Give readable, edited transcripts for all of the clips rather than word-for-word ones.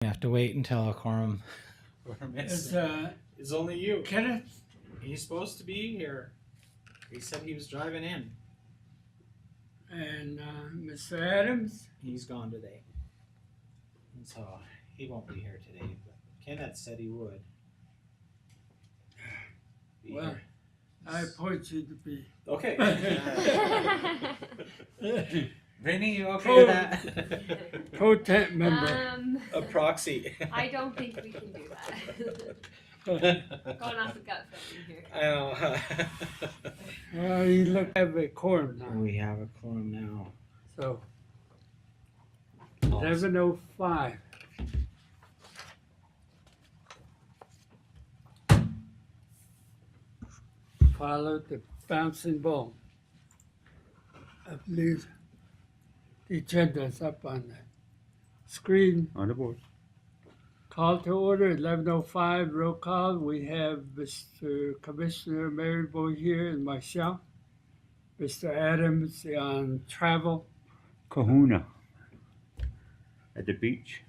We have to wait until a quorum It's It's only you. Kenneth. He's supposed to be here. He said he was driving in. And Mr. Adams. He's gone today. And so he won't be here today. But Kenneth said he would. Be Well, here. I appoint you to be. Okay. Brittany, you okay Pro- with that? Pro temp member. A proxy. I don't think we can do that. Going off the gut feeling here. I know. Well, you look have a quorum now. We have a quorum now. So 11:05. Follow the bouncing ball. I believe the agenda is up on the screen. On the board. Call to order, 11:05, roll call. We have Mr. Commissioner Maryboy here and myself. Mr. Adams on travel. Kahuna. At the beach.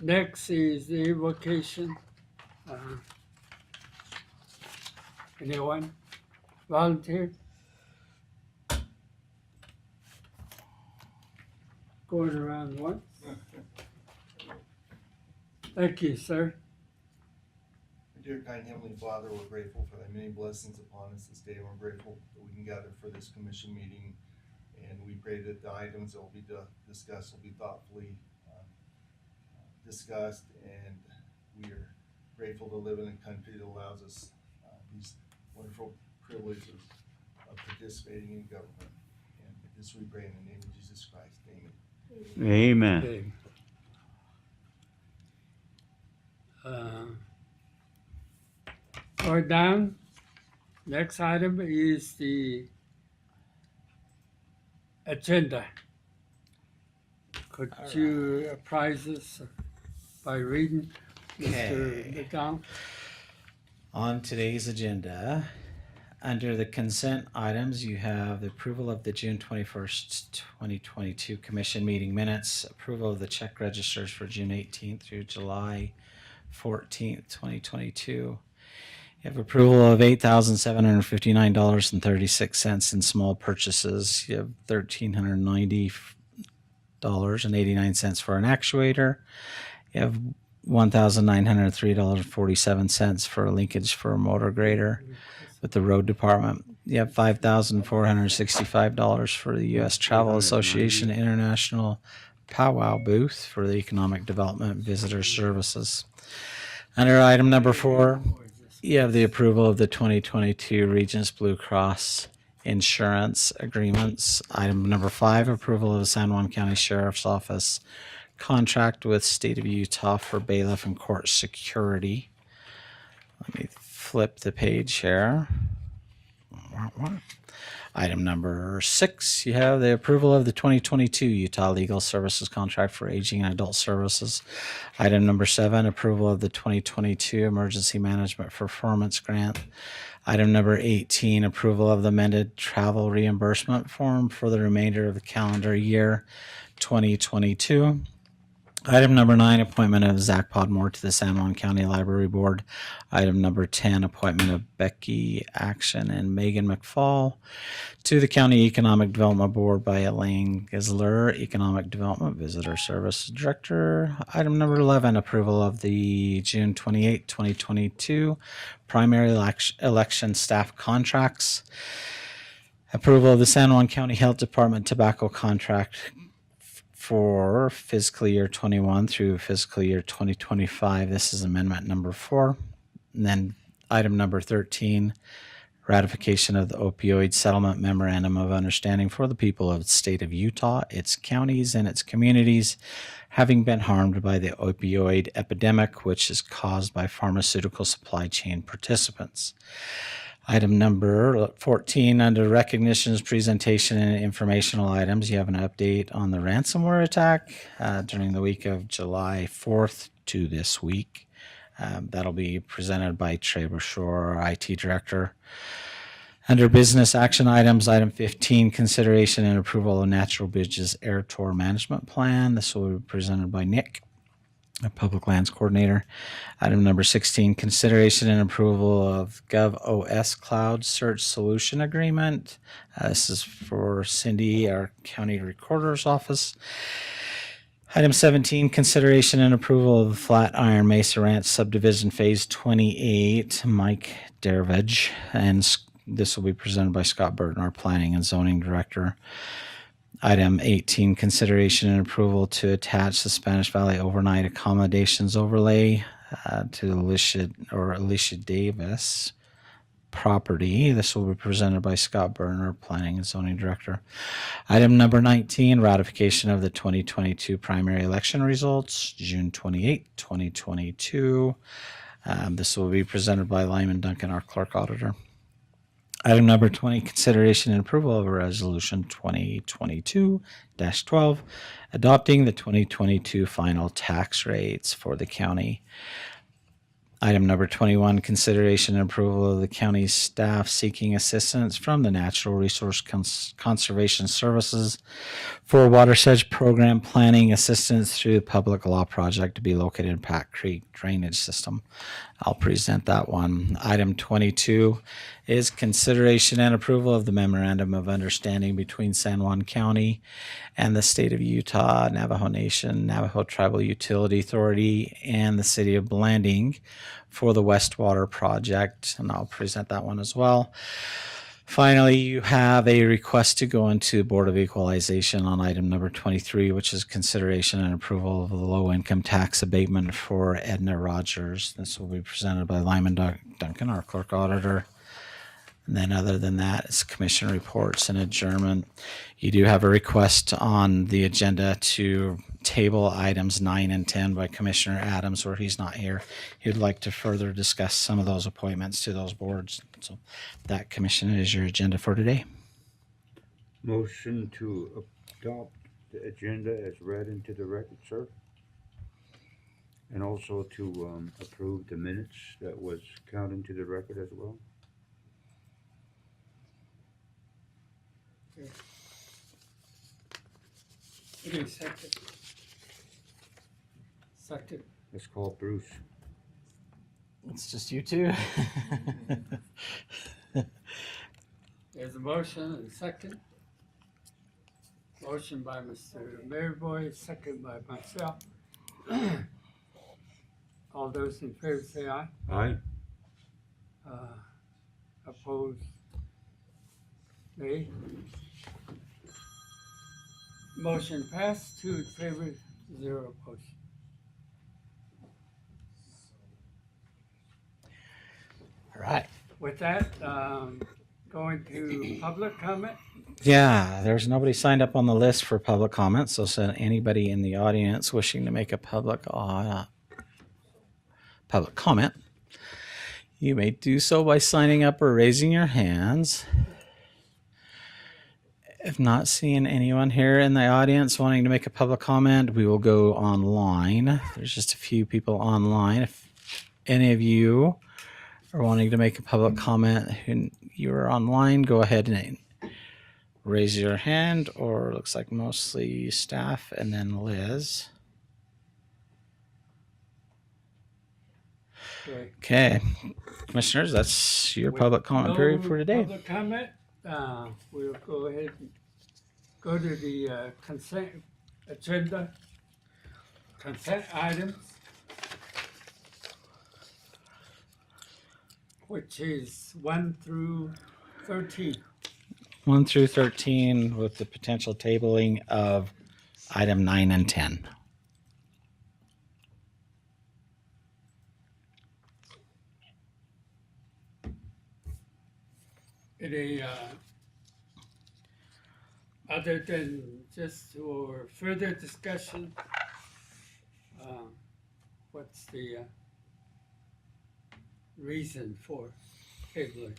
Next is the invocation. Anyone volunteer? Going around once. Thank you, sir. Dear kind Heavenly Father, we're grateful for thy many blessings upon us this day. We're grateful that we can gather for this commission meeting. And we pray that the items that will be discussed will be thoughtfully discussed. And we are grateful to live in a country that allows us these wonderful privileges of participating in government. And this we pray in the name of Jesus Christ. Amen. Amen. Okay. Or down. Next item is the agenda. Could you apprise us by reading, Mr. Okay. McDonald? On today's agenda, under the consent items, you have the approval of the June 21st, 2022 Commission meeting minutes, approval of the check registers for June 18th through July 14th, 2022. You have approval of $8,759.36 in small purchases. You have $1,390.89 for an actuator. You have $1,903.47 for a linkage for a motor grader with the road department. You have $5,465 for the U.S. Travel Association International Powwow booth for the Economic Development Visitor Services. Under item number 4, you have the approval of the 2022 Regents Blue Cross insurance agreements. Item number 5, approval of the San Juan County Sheriff's Office contract with State of Utah for bailiff and court security. Let me flip the page here. Item number 6, you have the approval of the 2022 Utah Legal Services Contract for Aging and Adult Services. Item number 7, approval of the 2022 Emergency Management Performance Grant. Item number 18, approval of the amended travel reimbursement form for the remainder of the calendar year 2022. Item number 9, appointment of Zach Podmore to the San Juan County Library Board. Item number 10, appointment of Becky Action and Megan McFall to the County Economic Development Board by Elaine Gisler, Economic Development Visitor Service Director. Item number 11, approval of the June 28, 2022 primary election staff contracts. Approval of the San Juan County Health Department tobacco contract for fiscal year 21 through fiscal year 2025. This is amendment number 4. And then item number 13, ratification of the opioid settlement memorandum of understanding for the people of the state of Utah, its counties, and its communities having been harmed by the opioid epidemic, which is caused by pharmaceutical supply chain participants. Item number 14, under recognitions, presentation, and informational items, you have an update on the ransomware attack during the week of July 4th to this week. That'll be presented by Trey Brashore, our IT director. Under business action items, item 15, consideration and approval of Natural Bridges Air Tour Management Plan. This will be presented by Nick, a Public Lands Coordinator. Item number 16, consideration and approval of GovOS Cloud Search Solution Agreement. This is for Cindy, our County Recorder's Office. Item 17, consideration and approval of the Flatiron Macerant Subdivision Phase 28, Mike Dervage, and this will be presented by Scott Burton, our Planning and Zoning Director. Item 18, consideration and approval to attach the Spanish Valley Overnight Accommodations Overlay to Alicia Davis property. This will be presented by Scott Burton, our Planning and Zoning Director. Item number 19, ratification of the 2022 primary election results, June 28, 2022. This will be presented by Lyman Duncan, our Clerk Auditor. Item number 20, consideration and approval of Resolution 2022-12, adopting the 2022 final tax rates for the county. Item number 21, consideration and approval of the county's staff seeking assistance from the Natural Resource Conservation Services for Watershed program planning assistance through the public law project to be located in Pat Creek Drainage System. I'll present that one. Item 22 is consideration and approval of the Memorandum of Understanding between San Juan County and the State of Utah, Navajo Nation, Navajo Tribal Utility Authority, and the City of Blanding for the Westwater Project, and I'll present that one as well. Finally, you have a request to go into Board of Equalization on item number 23, which is consideration and approval of the low income tax abatement for Edna Rogers. This will be presented by Lyman Duncan, our Clerk Auditor. And then other than that, it's commission reports and adjournment. You do have a request on the agenda to table items 9 and 10 by Commissioner Adams, where he's not here. He'd like to further discuss some of those appointments to those boards. So that, Commissioner, is your agenda for today. Motion to adopt the agenda as read into the record, sir. And also to approve the minutes that was counted into the record as well. Give me a second. Second. Let's call Bruce. It's just you two. There's a motion and a second. Motion by Mr. Maryboy, second by myself. All those in favor say aye. Aye. Opposed, nay. Motion passed, 2 in favor, 0 opposed. All right. With that, going to public comment. Yeah, there's nobody signed up on the list for public comments, so anybody in the audience wishing to make a public comment, you may do so by signing up or raising your hands. If not seeing anyone here in the audience wanting to make a public comment, we will go online. There's just a few people online. If any of you are wanting to make a public comment and you're online, go ahead and raise your hand, or it looks like mostly staff and then Liz. Okay, commissioners, that's your public comment period for today. Public comment, we'll go ahead and go to the consent agenda, consent items, which is 1 through 13. 1 through 13 with the potential tabling of item 9 and 10. Any, other than just for further discussion, what's the reason for tabling?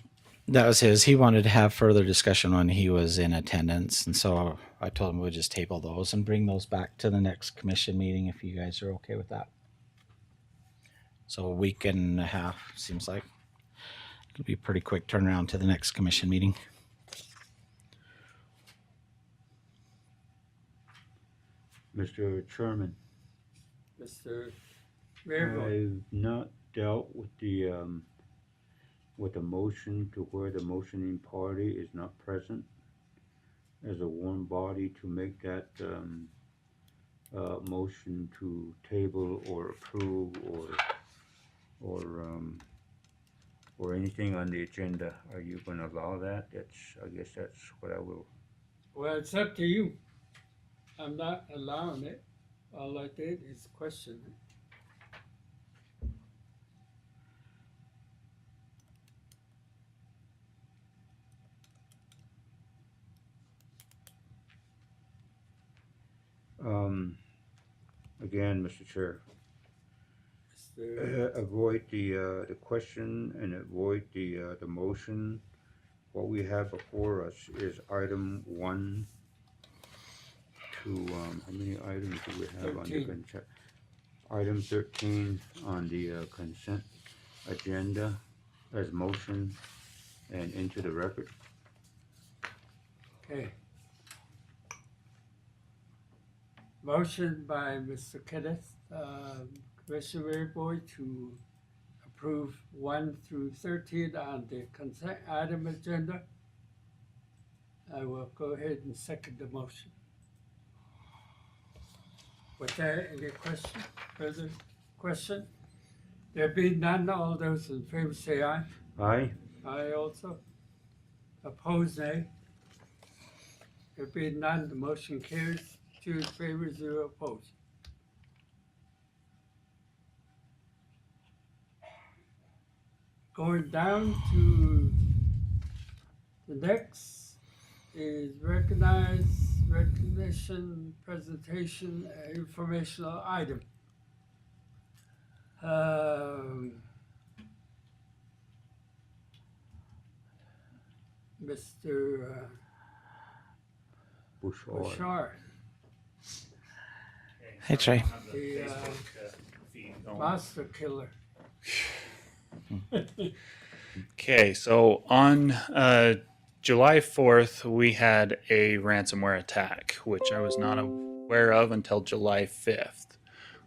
That was his. He wanted to have further discussion when he was in attendance, and so I told him we'd just table those and bring those back to the next commission meeting if you guys are okay with that. So a week and a half seems like. It'll be a pretty quick turnaround to the next commission meeting. Mr. Chairman, Mr. Mayor, I've not dealt with the motion to where the motioning party is not present as a warm body to make that motion to table or approve or anything on the agenda. Are you going to allow that? I guess that's what I will. well, it's up to you. I'm not allowing it. All I did is question it. Again, Mr. Chair, Mr. avoid the question and avoid the motion. What we have before us is item 1 to, how many items do we have on the 13. consent? Item 13 on the consent agenda as motion and into the record. Okay. Motion by Mr. Kenneth, Commissioner Maryboy, to approve 1 through 13 on the consent item agenda. I will go ahead and second the motion. With that, any question, further question? There being none, all those in favor say aye. Aye. Aye also. Opposed, nay. There being none, the motion carries. 2 in favor, 0 opposed. Going down to the next is recognition, presentation, informational item. Mr. Bouchard, Hey, Trey. the monster killer. Okay, so on July 4th, we had a ransomware attack, which I was not aware of until July 5th.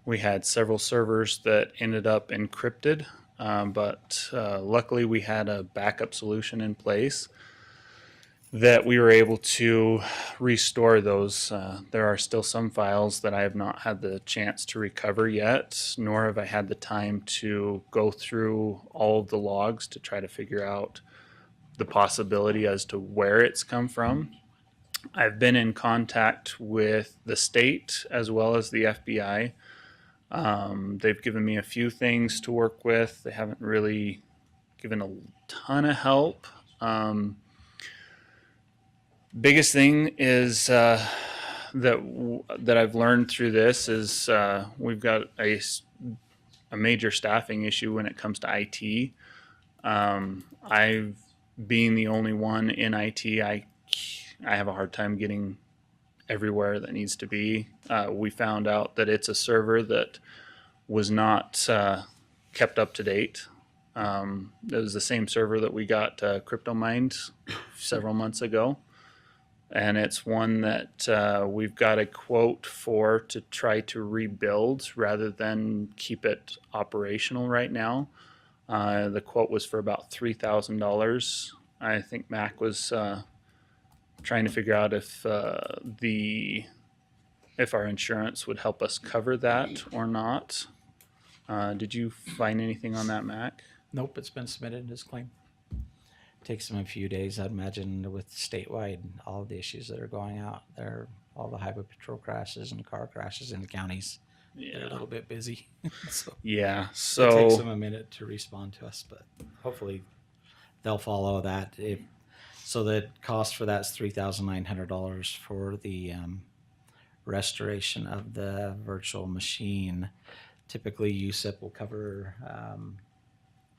We had several servers that ended up encrypted, but luckily we had a backup solution in place that we were able to restore those. There are still some files that I have not had the chance to recover yet, nor have I had the time to go through all of the logs to try to figure out the possibility as to where it's come from. I've been in contact with the state as well as the FBI. They've given me a few things to work with. They haven't really given a ton of help. Biggest thing is that I've learned through this is we've got a major staffing issue when it comes to IT. I've being the only one in IT, I have a hard time getting everywhere that needs to be. We found out that it's a server that was not kept up to date. It was the same server that we got crypto mined several months ago. And it's one that we've got a quote for to try to rebuild rather than keep it operational right now. The quote was for about $3,000. I think Mac was trying to figure out if our insurance would help us cover that or not. Did you find anything on that, Mac? Nope, it's been submitted as claim. Takes them a few days, I'd imagine, with statewide, all of the issues that are going out there, all the highway patrol crashes and car crashes in the counties. They're a little bit busy. So Yeah, it takes so them a minute to respond to us, but hopefully they'll follow that. So the cost for that's $3,900 for the restoration of the virtual machine. Typically, USIP will cover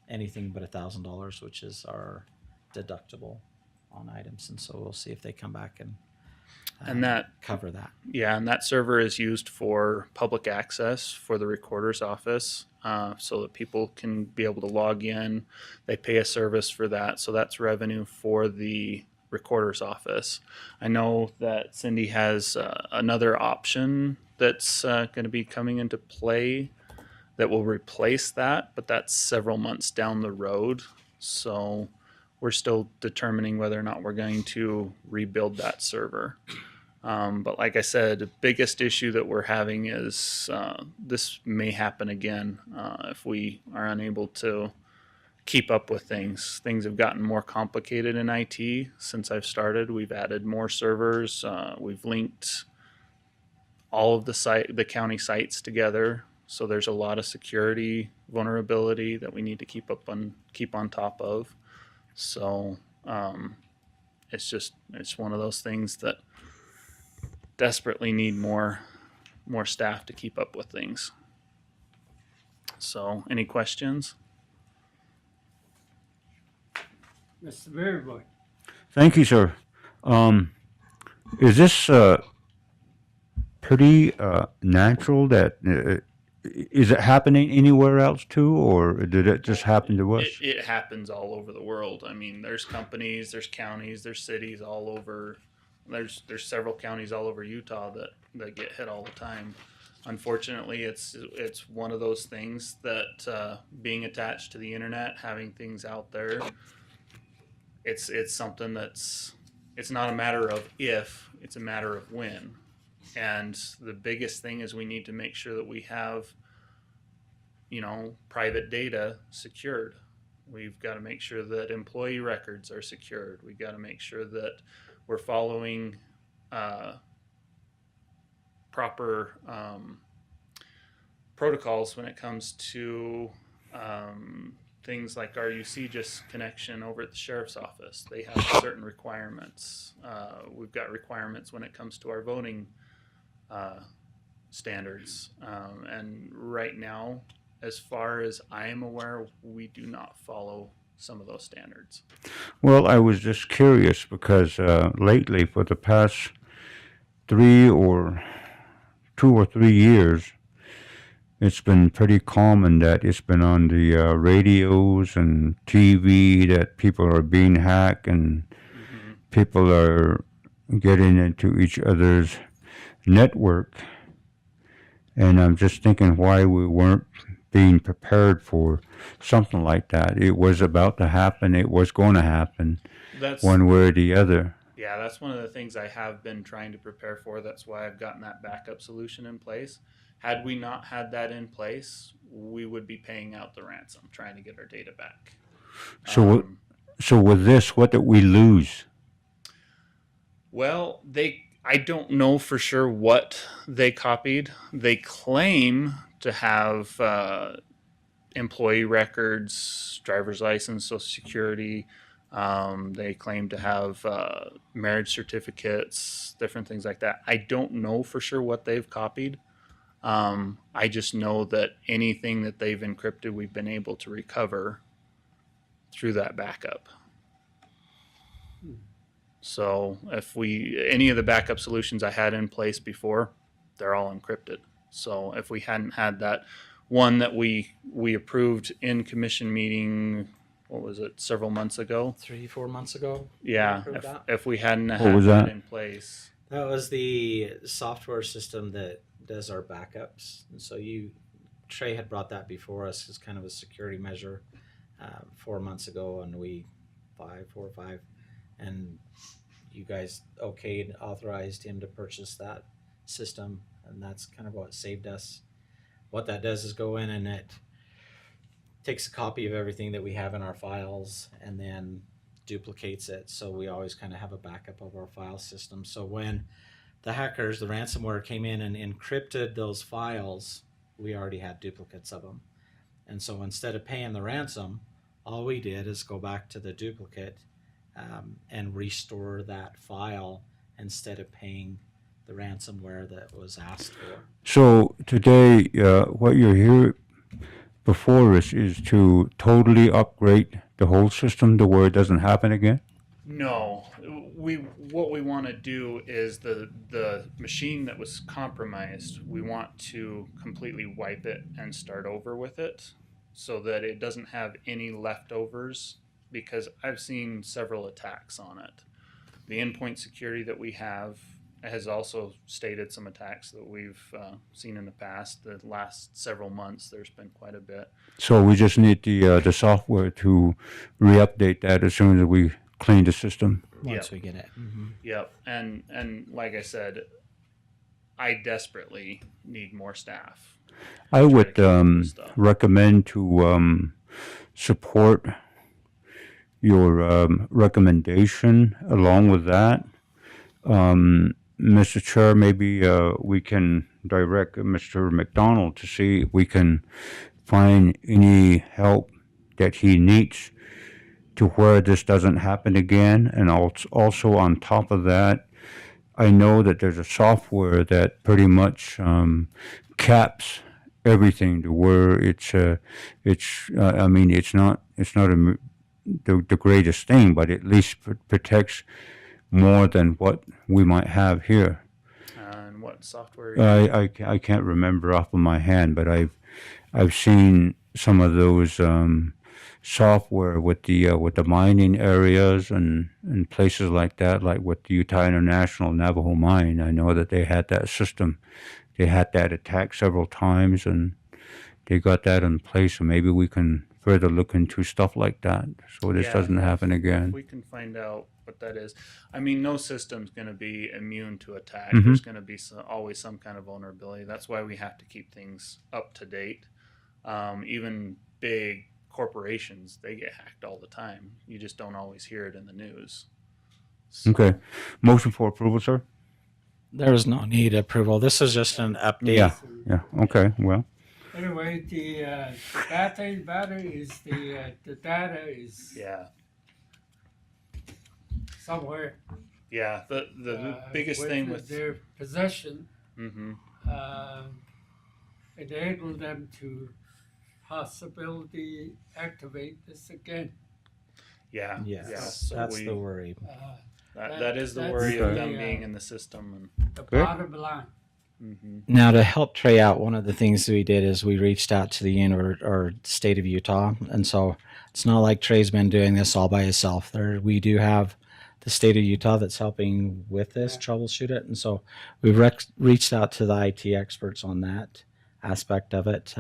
anything but $1,000, which is our deductible on items, and so we'll see if they come back and that cover that. Yeah, and that server is used for public access for the recorder's office. so that people can be able to log in. They pay a service for that, so that's revenue for the recorder's office. I know that Cindy has another option that's going to be coming into play that will replace that, but that's several months down the road. So we're still determining whether or not we're going to rebuild that server. But like I said, the biggest issue that we're having is this may happen again if we are unable to keep up with things. Things have gotten more complicated in IT since I've started. We've added more servers. We've linked all of the county sites together. So there's a lot of security vulnerability that we need to keep on top of. So it's one of those things that desperately need more staff to keep up with things. So any questions? Mr. Maryboy. Thank you, sir. Is this pretty natural that is it happening anywhere else too, or did it just happen to us? It happens all over the world. I mean, there's companies, there's counties, there's cities all over. There's several counties all over Utah that get hit all the time. Unfortunately, it's one of those things that being attached to the internet, having things out there, it's something it's not a matter of if, it's a matter of when. And the biggest thing is we need to make sure that we have, private data secured. We've got to make sure that employee records are secured. We've got to make sure that we're following proper protocols when it comes to things like our UCGIS connection over at the sheriff's office. They have certain requirements. We've got requirements when it comes to our voting standards. And right now, as far as I am aware, we do not follow some of those standards. Well, I was just curious because lately, for the past 2 or 3 years, it's been pretty common that it's been on the radios and TV that people are being hacked and people are getting into each other's network. And I'm just thinking why we weren't being prepared for something like that. It was about to happen. It was going to happen one way or the other. Yeah, that's one of the things I have been trying to prepare for. That's why I've gotten that backup solution in place. Had we not had that in place, we would be paying out the ransom, trying to get our data back. So with this, what did we lose? Well, I don't know for sure what they copied. They claim to have employee records, driver's license, Social Security. They claim to have marriage certificates, different things like that. I don't know for sure what they've copied. I just know that anything that they've encrypted, we've been able to recover through that backup. So if any of the backup solutions I had in place before, they're all encrypted. So if we hadn't had that one that we approved in commission meeting, what was it, several months ago? 3-4 months ago. Yeah, approved that? if we hadn't What had was that that? in place. That was the software system that does our backups. And so Trey had brought that before us as kind of a security measure 4 months ago, and 4 or 5, and you guys authorized him to purchase that system, and that's kind of what saved us. What that does is go in and it takes a copy of everything that we have in our files and then duplicates it, so we always kind of have a backup of our file system. So when the hackers, the ransomware, came in and encrypted those files, we already had duplicates of them. And so instead of paying the ransom, all we did is go back to the duplicate and restore that file instead of paying the ransomware that was asked for. So today, what you're here before us is to totally upgrade the whole system to where it doesn't happen again? No, what we want to do is the machine that was compromised. We want to completely wipe it and start over with it, so that it doesn't have any leftovers. Because I've seen several attacks on it. The endpoint security that we have has also stated some attacks that we've seen in the past. The last several months, there's been quite a bit. So we just need the software to re-update that as soon as we clean the system. Once we get it. Yep, and like I said, I desperately need more staff. I to would keep up with stuff. recommend to support your recommendation along with that. Mr. Chair, maybe we can direct Mr. McDonald to see if we can find any help that he needs to where this doesn't happen again. And also on top of that, I know that there's a software that pretty much caps everything to where I mean, it's not the greatest thing, but at least protects more than what we might have here. And what software? I can't remember off of my hand, but I've seen some of those software with the mining areas and places like that, like with the Utah International Navajo Mine. I know that they had that system. They had that attack several times, and they got that in place. So maybe we can further look into stuff like that, so this Yeah, doesn't happen again. We can find out what that is. I mean, no system's going to be immune to attack. Mhm. There's going to be always some kind of vulnerability. That's why we have to keep things up to date. Even big corporations, they get hacked all the time. You just don't always hear it in the news. So, Okay. Motion for approval, sir? There is no need approval. This is just an update. Yeah. Okay. Well, Anyway, the bad thing about it is the data is Yeah. somewhere. Yeah. The biggest thing with their possession hmm enable them to possibility activate this again. yeah. Yes, Yeah. So that's the worry. that is the that's worry of them the, being in the system. The Good. bottom line. Now, to help Trey out, one of the things we did is we reached out to the or state of Utah, and so it's not like Trey's been doing this all by himself. We do have the state of Utah that's helping with this, Yeah. troubleshoot it, and so we've reached out to the IT experts on that aspect of it.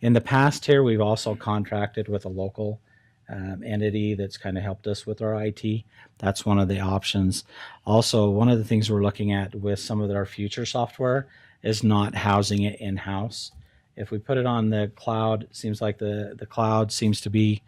In the past here, we've also contracted with a local entity that's kind of helped us with our IT. That's one of the options. Also, one of the things we're looking at with some of our future software is not housing it in-house. If we put it on the cloud, it seems like the cloud seems to be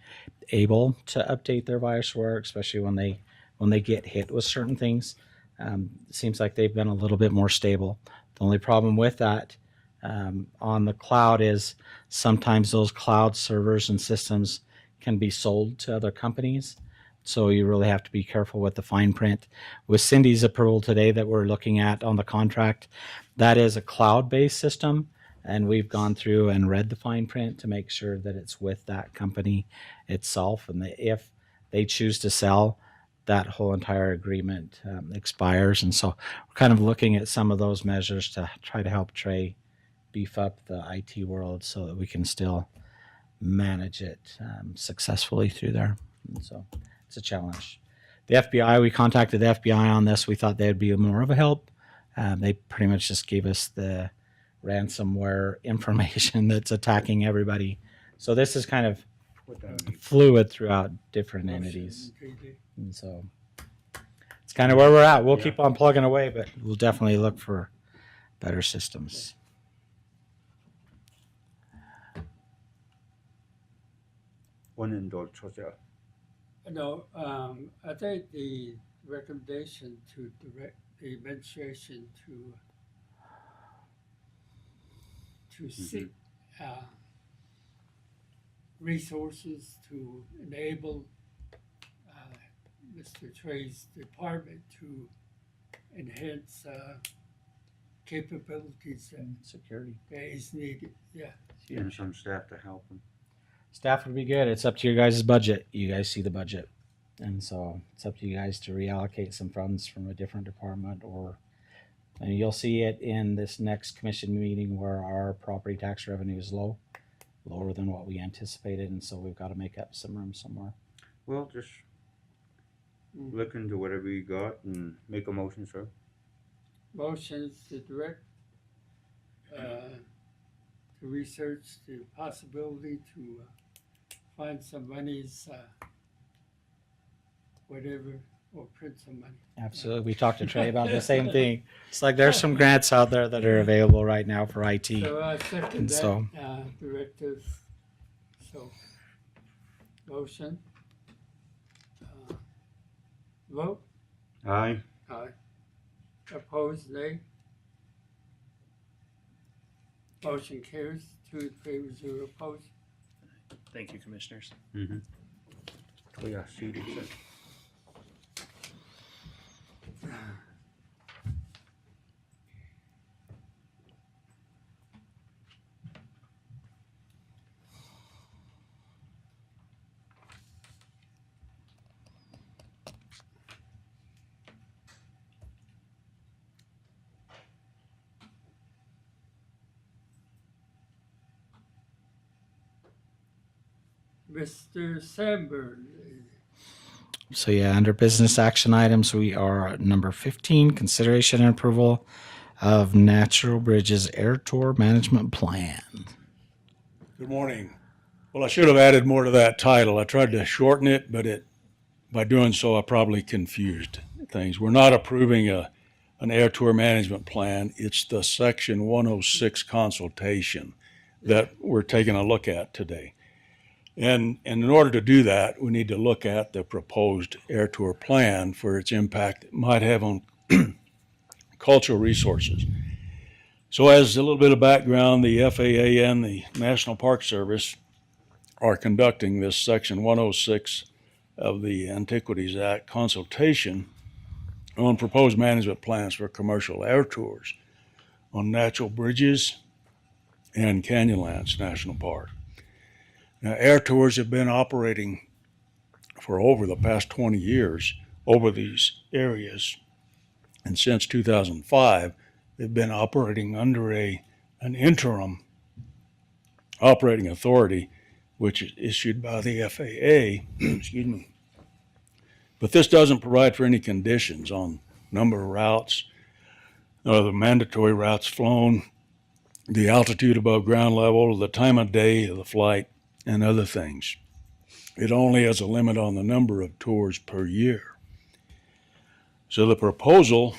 able to update their virusware, especially when they get hit with certain things. It seems like they've been a little bit more stable. The only problem with that on the cloud is sometimes those cloud servers and systems can be sold to other companies. So you really have to be careful with the fine print. With Cindy's approval today that we're looking at on the contract, that is a cloud-based system, and we've gone through and read the fine print to make sure that it's with that company itself, and if they choose to sell, that whole entire agreement expires. And so we're kind of looking at some of those measures to try to help Trey beef up the IT world so that we can still manage it successfully through there. And so it's a challenge. The FBI, we contacted the FBI on this. We thought they'd be more of a help. They pretty much just gave us the ransomware information that's attacking everybody. So this is kind of fluid throughout different entities. And so it's kind of where we're at. We'll keep on plugging away, but we'll definitely look for better systems. No, I think the recommendation to direct the administration to seek resources to enable Mr. Trey's department to enhance capabilities Security. that is needed. Yeah. And some staff to help them. Staff would be good. It's up to your guys' budget. You guys see the budget. And so it's up to you guys to reallocate some funds from a different department, and you'll see it in this next commission meeting where our property tax revenue is lower than what we anticipated. And so we've got to make up some room somewhere. Well, just look into whatever you got and make a motion, sir. Motions to direct, to research the possibility to find some monies, whatever, or print some money. Absolutely. We talked to Trey about the same thing. It's like there's some grants out there that are available right now for IT. So I second And that, so- directive. So, motion. Vote, Aye. aye. Opposed, nay. Motion carries, 2 in favor, 0 opposed. Thank you, commissioners. Mm-hmm. Oh, yeah, seated, sir. Mr. Sandberg, So yeah, under business action items, we are at number 15, consideration and approval of Natural Bridges Air Tour Management Plan. Good morning. Well, I should have added more to that title. I tried to shorten it, but by doing so, I probably confused things. We're not approving an air tour management plan. It's the Section 106 consultation that we're taking a look at today. And in order to do that, we need to look at the proposed air tour plan for its impact it might have on cultural resources. So as a little bit of background, the FAA and the National Park Service are conducting this Section 106 of the Antiquities Act consultation on proposed management plans for commercial air tours on natural bridges and Canyonlands National Park. Now, air tours have been operating for over the past 20 years over these areas, and since 2005, they've been operating under an interim operating authority, which is issued by the FAA. Excuse me. But this doesn't provide for any conditions on number of routes, or the mandatory routes flown, the altitude above ground level, the time of day of the flight, and other things. It only has a limit on the number of tours per year. So the proposal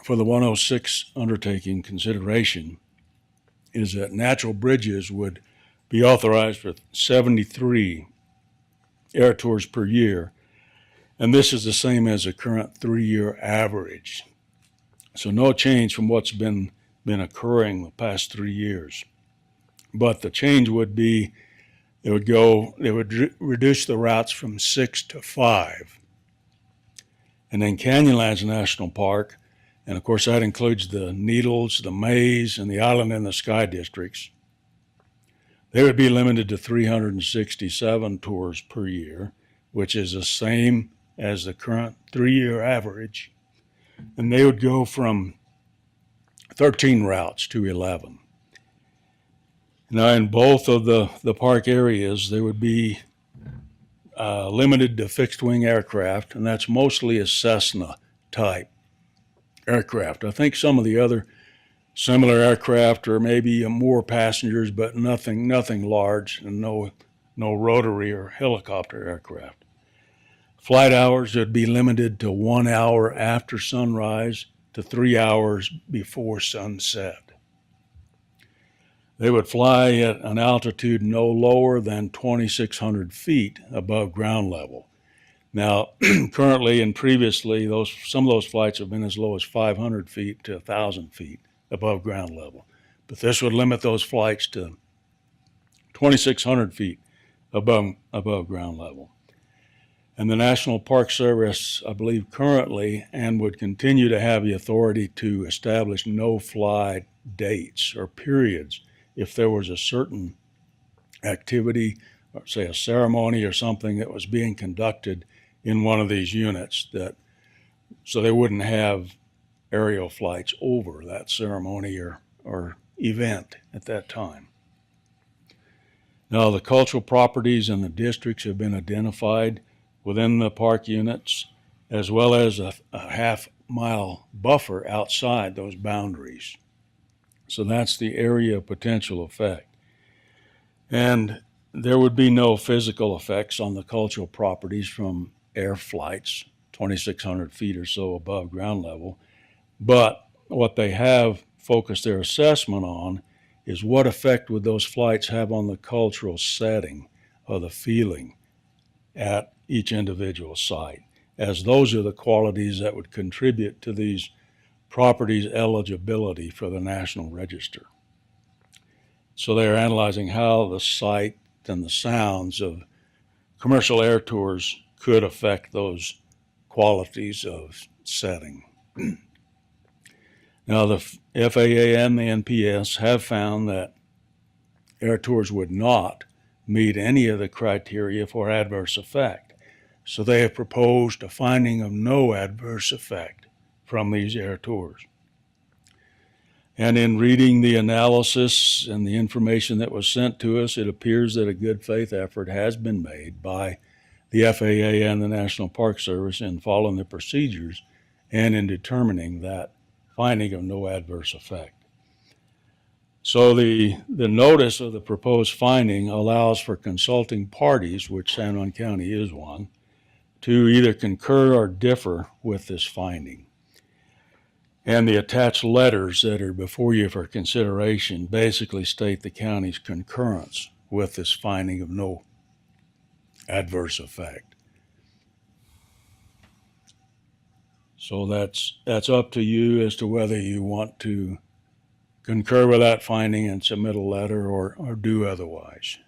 for the 106 undertaking consideration is that natural bridges would be authorized for 73 air tours per year, and this is the same as the current 3-year average. So no change from what's been occurring the past 3 years. But the change would be they would reduce the routes from 6 to 5. And then Canyonlands National Park, and of course that includes the Needles, the Maze, and the Island in the Sky districts, they would be limited to 367 tours per year, which is the same as the current 3-year average. And they would go from 13 routes to 11. Now, in both of the park areas, they would be limited to fixed-wing aircraft, and that's mostly a Cessna-type aircraft. I think some of the other similar aircraft are maybe more passengers, but nothing large, and no rotary or helicopter aircraft. Flight hours would be limited to 1 hour after sunrise to 3 hours before sunset. They would fly at an altitude no lower than 2,600 feet above ground level. Now, currently and previously, some of those flights have been as low as 500 feet to 1,000 feet above ground level. But this would limit those flights to 2,600 feet above ground level. And the National Park Service, I believe currently, and would continue to have the authority to establish no-fly dates or periods if there was a certain activity, or say a ceremony or something that was being conducted in one of these units, that so they wouldn't have aerial flights over that ceremony or event at that time. Now, the cultural properties and the districts have been identified within the park units, as well as a half-mile buffer outside those boundaries. So that's the area of potential effect. And there would be no physical effects on the cultural properties from air flights, 2,600 feet or so above ground level. But what they have focused their assessment on is what effect would those flights have on the cultural setting or the feeling at each individual site, as those are the qualities that would contribute to these properties' eligibility for the National Register. So they're analyzing how the sight and the sounds of commercial air tours could affect those qualities of setting. Now, the FAA and the NPS have found that air tours would not meet any of the criteria for adverse effect. So they have proposed a finding of no adverse effect from these air tours. And in reading the analysis and the information that was sent to us, it appears that a good faith effort has been made by the FAA and the National Park Service in following the procedures and in determining that finding of no adverse effect. So the notice of the proposed finding allows for consulting parties, which San Juan County is one, to either concur or differ with this finding. And the attached letters that are before you for consideration basically state the county's concurrence with this finding of no adverse effect. So that's up to you as to whether you want to concur with that finding and submit a letter or do otherwise.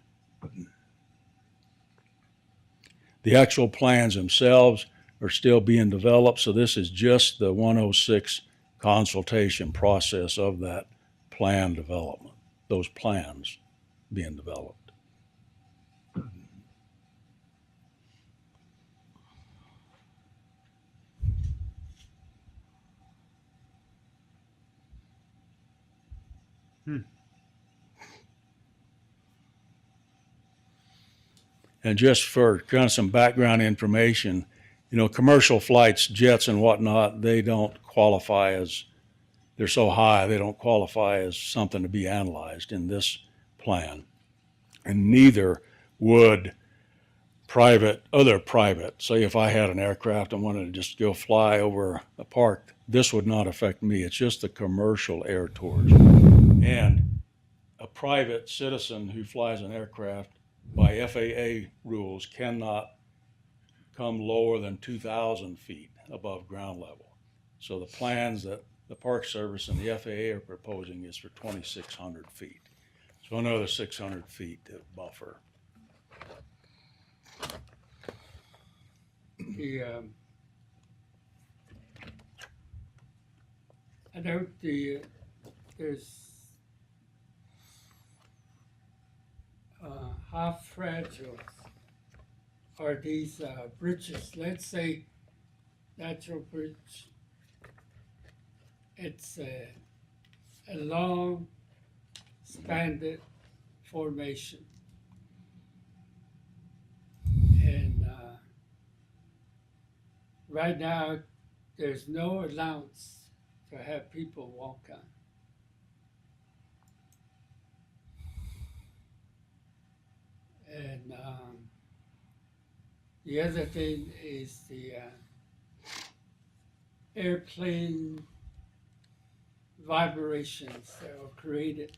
The actual plans themselves are still being developed, so this is just the 106 consultation process of that plan development, those plans being developed. And just for kind of some background information, you know, commercial flights, jets and whatnot, they don't qualify as, they're so high, they don't qualify as something to be analyzed in this plan. And neither would other private, say if I had an aircraft and wanted to just go fly over a park, this would not affect me. It's just the commercial air tours. And a private citizen who flies an aircraft by FAA rules cannot come lower than 2,000 feet above ground level. So the plans that the Park Service and the FAA are proposing is for 2,600 feet. So another 600 feet to buffer. I know there's how fragile are these bridges? Let's say natural bridge. It's a long, expanded formation. And right now, there's no allowance to have people walk on. And the other thing is the airplane vibrations that are created.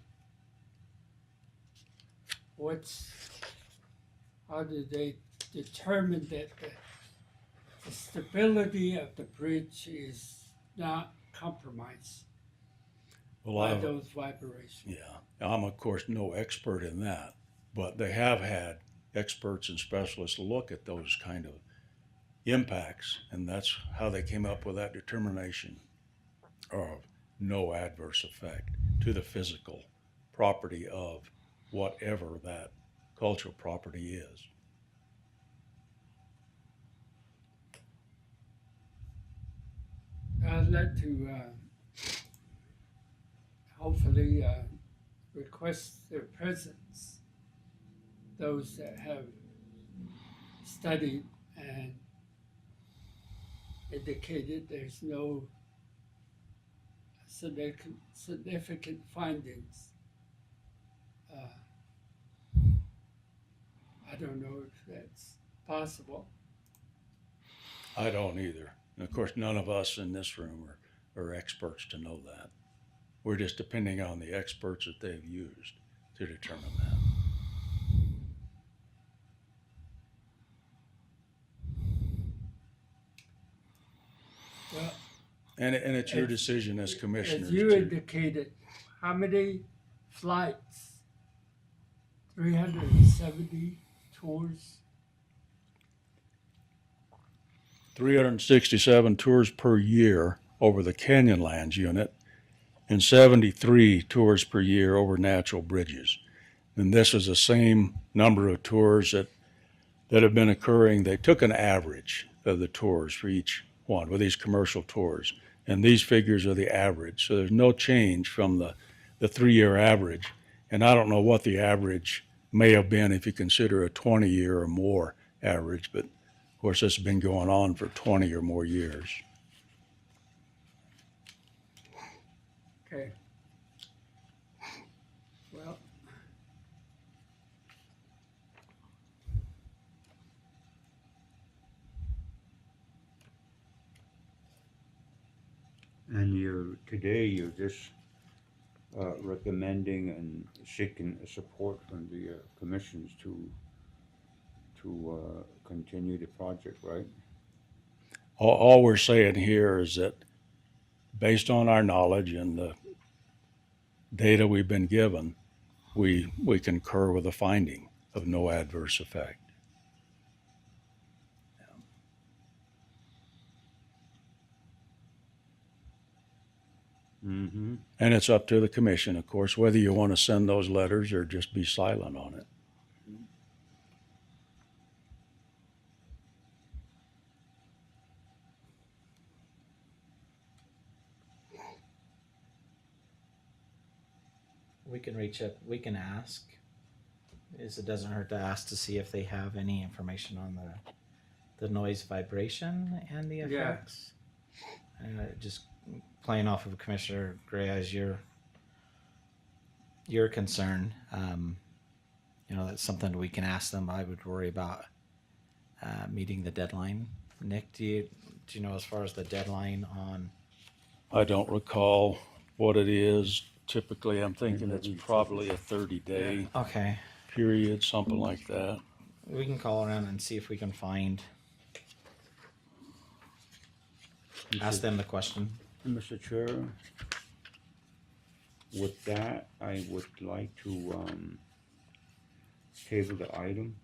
How do they determine that the stability of the bridge is not compromised by those vibrations? Yeah, I'm of course no expert in that, but they have had experts and specialists look at those kind of impacts, and that's how they came up with that determination of no adverse effect to the physical property of whatever that cultural property is. I'd like to hopefully request their presence, those that have studied and indicated there's no significant findings. I don't know if that's possible. I don't either. And of course, none of us in this room are experts to know that. We're just depending on the experts that they've used to determine that. Well, And it's your As- decision as commissioners as you to, indicated, how many flights? 370 tours? 367 tours per year over the Canyonlands unit and 73 tours per year over natural bridges. And this is the same number of tours that have been occurring. They took an average of the tours for each one with these commercial tours. And these figures are the average. So there's no change from the 3-year average. And I don't know what the average may have been if you consider a 20-year or more average, but of course this has been going on for 20 or more years. Okay. Well, And today you're just recommending and seeking support from the commissions to continue the project, right? All we're saying here is that based on our knowledge and the data we've been given, we concur with the finding of no adverse effect. Mm-hmm. And it's up to the commission, of course, whether you want to send those letters or just be silent on it. We can reach up, we can ask. It doesn't hurt to ask to see if they have any information on the noise vibration and the Yeah. effects. Just playing off of Commissioner Gray as your concern. That's something we can ask them. I would worry about meeting the deadline. Nick, do you know as far as the deadline on? I don't recall what it is. Typically, I'm thinking it's probably a 30-day Okay, period, something like that. we can call around and see if we can find. Ask them the question. Mr. Chair, with that, I would like to table the item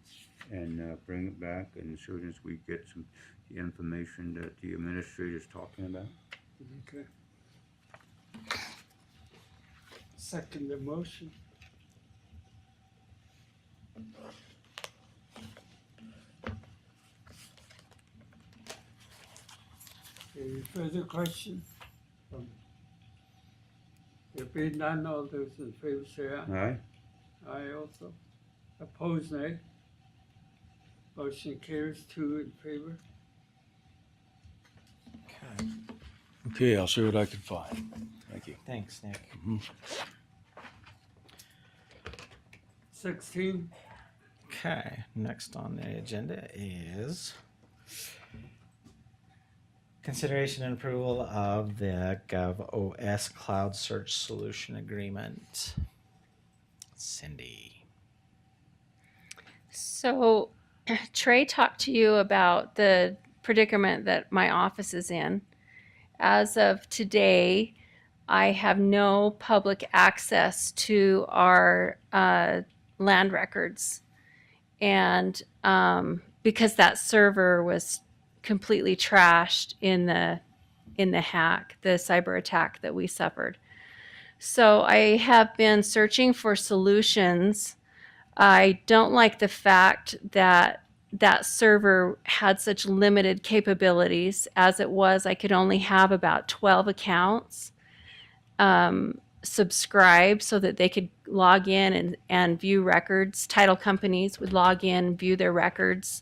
and bring it back, and as soon as we get the information that the administrator is talking about. okay. Second the motion. Any further questions? There being none, all those in favor say aye. Aye? Aye also. Opposed, nay. Motion carries, 2 in favor. Okay. Okay, I'll see what I can find. Thank you. Thanks, Nick. 16, Okay, next on the agenda is consideration and approval of the GovOS Cloud Search Solution Agreement. Cindy. So Trey talked to you about the predicament that my office is in. As of today, I have no public access to our land records. And because that server was completely trashed in the hack, the cyber attack that we suffered. So I have been searching for solutions. I don't like the fact that that server had such limited capabilities. As it was, I could only have about 12 accounts subscribe so that they could log in and view records. Title companies would log in, view their records.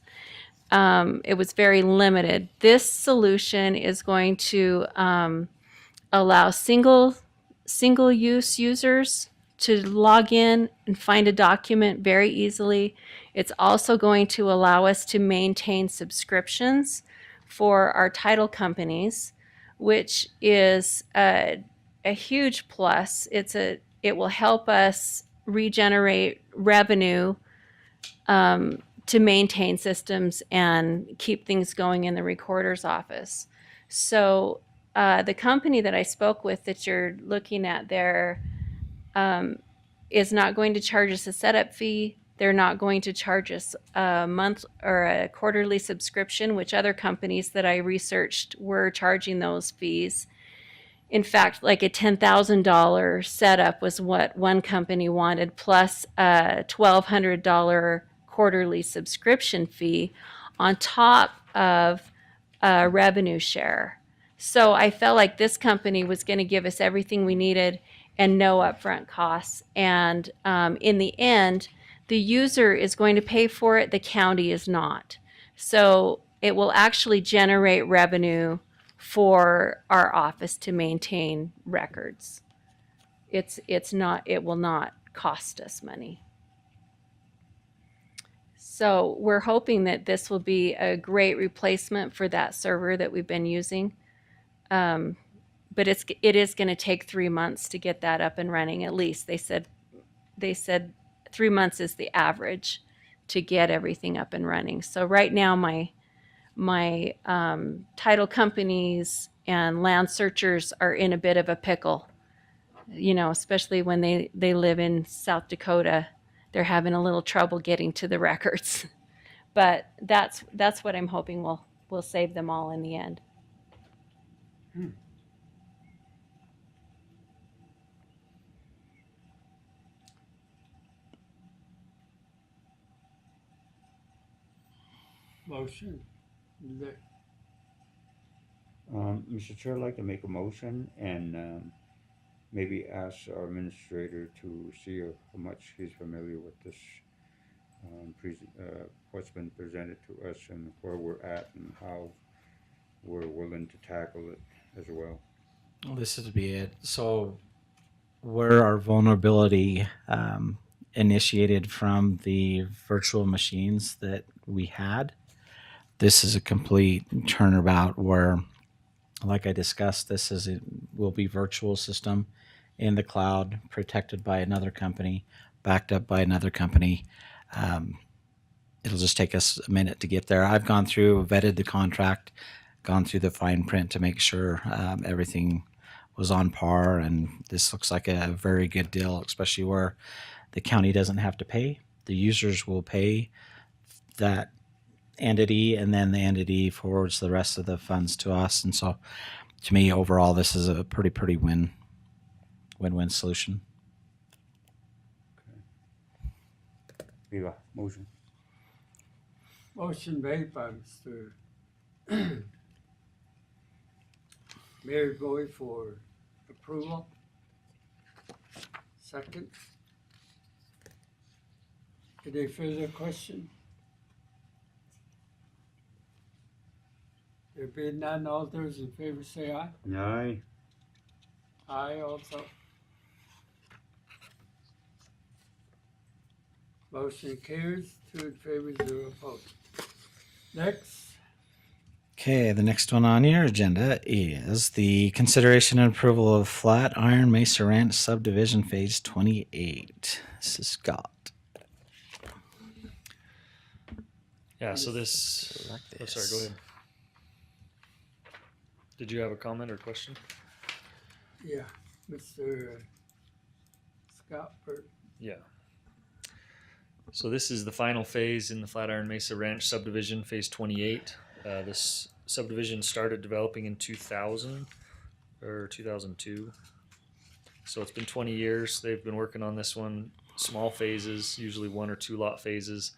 It was very limited. This solution is going to allow single-use users to log in and find a document very easily. It's also going to allow us to maintain subscriptions for our title companies, which is a huge plus. It will help us regenerate revenue to maintain systems and keep things going in the recorder's office. So the company that I spoke with that you're looking at there is not going to charge us a setup fee. They're not going to charge us a month or a quarterly subscription, which other companies that I researched were charging those fees. In fact, like a $10,000 setup was what one company wanted, plus a $1,200 quarterly subscription fee on top of a revenue share. So I felt like this company was going to give us everything we needed and no upfront costs. And in the end, the user is going to pay for it, the county is not. So it will actually generate revenue for our office to maintain records. It will not cost us money. So we're hoping that this will be a great replacement for that server that we've been using. But it is going to take 3 months to get that up and running. At least they said 3 months is the average to get everything up and running. So right now my title companies and land searchers are in a bit of a pickle, especially when they live in South Dakota. They're having a little trouble getting to the records. But that's what I'm hoping will save them all in the end. Motion. Mr. Chair, I'd like to make a motion and maybe ask our administrator to see how much he's familiar with this, what's been presented to us and where we're at and how we're willing to tackle it as well. Well, this would be it. So where our vulnerability initiated from the virtual machines that we had, this is a complete turnabout where, like I discussed, will be virtual system in the cloud, protected by another company, backed up by another company. It'll just take us a minute to get there. I've gone through, vetted the contract, gone through the fine print to make sure everything was on par, and this looks like a very good deal, especially where the county doesn't have to pay. The users will pay that entity, and then the entity forwards the rest of the funds to us. And so to me, overall, this is a pretty win-win solution. Viva, motion. Motion made by Mr. Mary Boy for approval. Second. Any further question? There being none, all those in favor say aye. Aye. Aye also. Motion carries, 2 in favor, 0 opposed. Next. Okay, the next one on your agenda is the consideration and approval of Flatiron Macerant Subdivision Phase 28. This is Scott. Yeah, so this, oh, sorry, go ahead. Did you have a comment or question? Yeah, Mr. Scott Burt. Yeah. So this is the final phase in the Flatiron Mesa Ranch subdivision, phase 28. This subdivision started developing in 2000 or 2002. So it's been 20 years. They've been working on this one, small phases, usually 1 or 2 lot phases.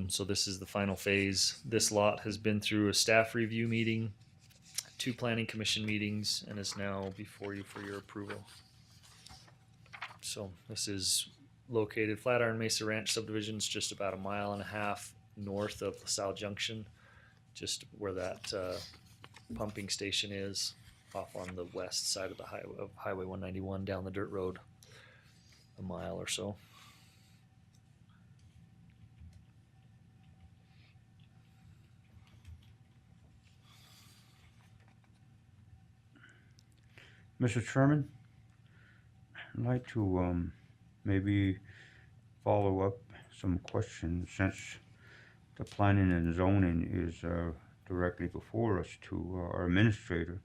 So this is the final phase. This lot has been through a staff review meeting, 2 planning commission meetings, and is now before you for your approval. So this is located Flatiron Mesa Ranch subdivisions, just about 1.5 miles north of LaSalle Junction, just where that pumping station is, off on the west side of the Highway 191 down the dirt road, 1 mile or so. Mr. Chairman, I'd like to maybe follow up some questions since the planning and zoning is directly before us to our administrator.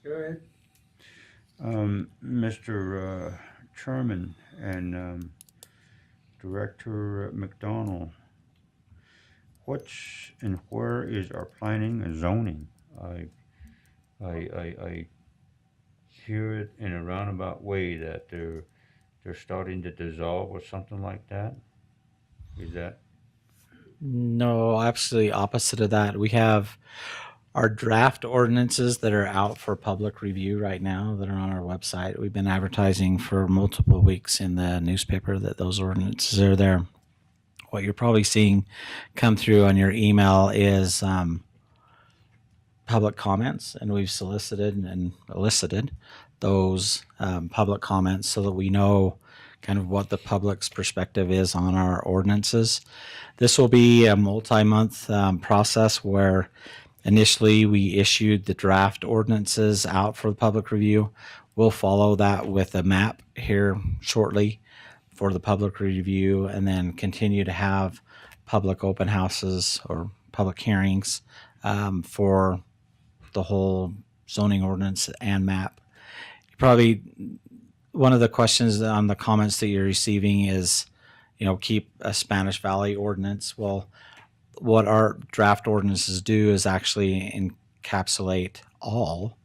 Go ahead. Mr. Chairman and Director McDonald, what's and where is our planning and zoning? I hear it in a roundabout way that they're starting to dissolve or something like that. Is that? No, absolutely opposite of that. We have our draft ordinances that are out for public review right now that are on our website. We've been advertising for multiple weeks in the newspaper that those ordinances are there. What you're probably seeing come through on your email is public comments, and we've solicited and elicited those public comments so that we know kind of what the public's perspective is on our ordinances. This will be a multi-month process where initially we issued the draft ordinances out for the public review. We'll follow that with a map here shortly for the public review, and then continue to have public open houses or public hearings for the whole zoning ordinance and map. Probably one of the questions on the comments that you're receiving is, keep a Spanish Valley ordinance. Well, what our draft ordinances do is actually encapsulate all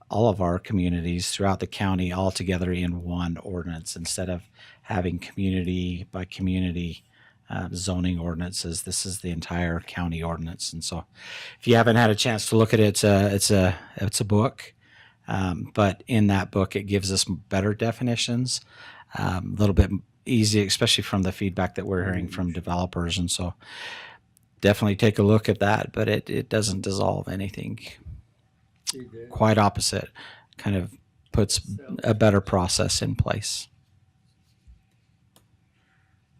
of our communities throughout the county all together in one ordinance instead of having community by community zoning ordinances. This is the entire county ordinance. And so if you haven't had a chance to look at it, it's a book. But in that book, it gives us better definitions, a little bit easy, especially from the feedback that we're hearing from developers. And so definitely take a look at that, but it doesn't dissolve anything. You did. Quite opposite, kind of puts a better process in place.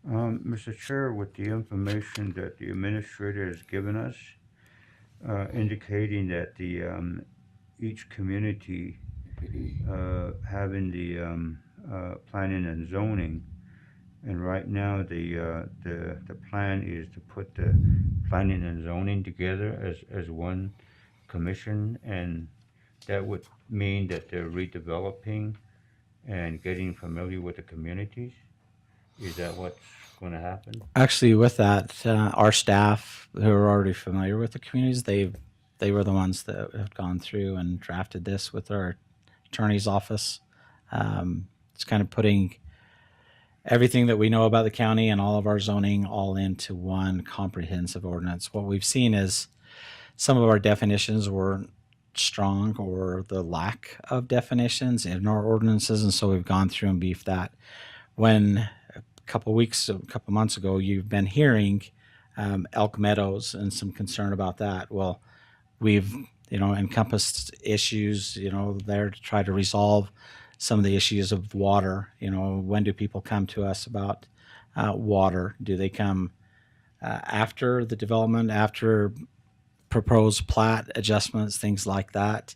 Mr. Chair, with the information that the administrator has given us, indicating that the each community having the planning and zoning, and right now the plan is to put the planning and zoning together as one commission, and that would mean that they're redeveloping and getting familiar with the communities. Is that what's going to happen? Actually, with that, our staff who are already familiar with the communities, they were the ones that have gone through and drafted this with our attorney's office. It's kind of putting everything that we know about the county and all of our zoning all into one comprehensive ordinance. What we've seen is some of our definitions were strong, or the lack of definitions in our ordinances, and so we've gone through and beefed that. When a couple months ago, you've been hearing Elk Meadows and some concern about that. Well, we've encompassed issues there to try to resolve some of the issues of water. When do people come to us about water? Do they come after the development, after proposed plat adjustments, things like that?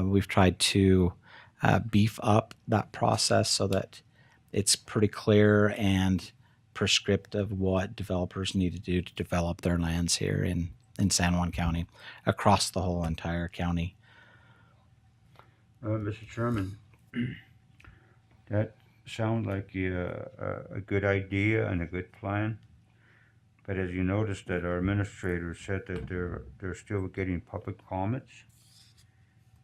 We've tried to beef up that process so that it's pretty clear and prescriptive what developers need to do to develop their lands here in San Juan County, across the whole entire county. Mr. Chairman, that sounds like a good idea and a good plan. But as you noticed, that our administrator said that they're still getting public comments.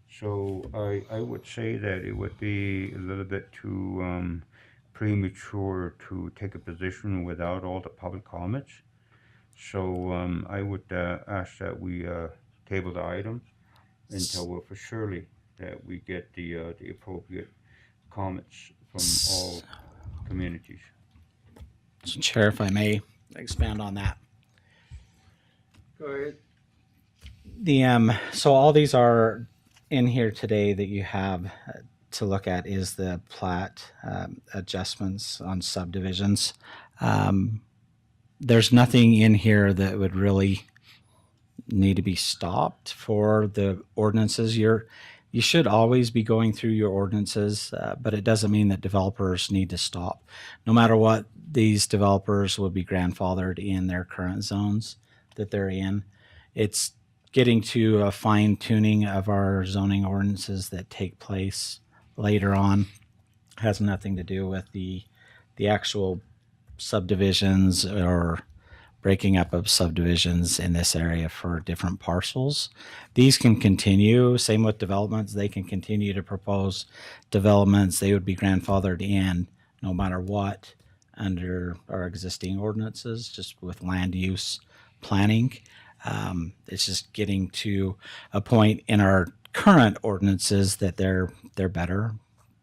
So I would say that it would be a little bit too premature to take a position without all the public comments. So I would ask that we table the item until we're for surely that we get the appropriate comments from all communities. So Chair, if I may expand on that. Go ahead. So all these are in here today that you have to look at is the plat adjustments on subdivisions. There's nothing in here that would really need to be stopped for the ordinances. You should always be going through your ordinances, but it doesn't mean that developers need to stop. No matter what, these developers will be grandfathered in their current zones that they're in. It's getting to a fine tuning of our zoning ordinances that take place later on. Has nothing to do with the actual subdivisions or breaking up of subdivisions in this area for different parcels. These can continue, same with developments, they can continue to propose developments. They would be grandfathered in no matter what under our existing ordinances, just with land use planning. It's just getting to a point in our current ordinances that they're better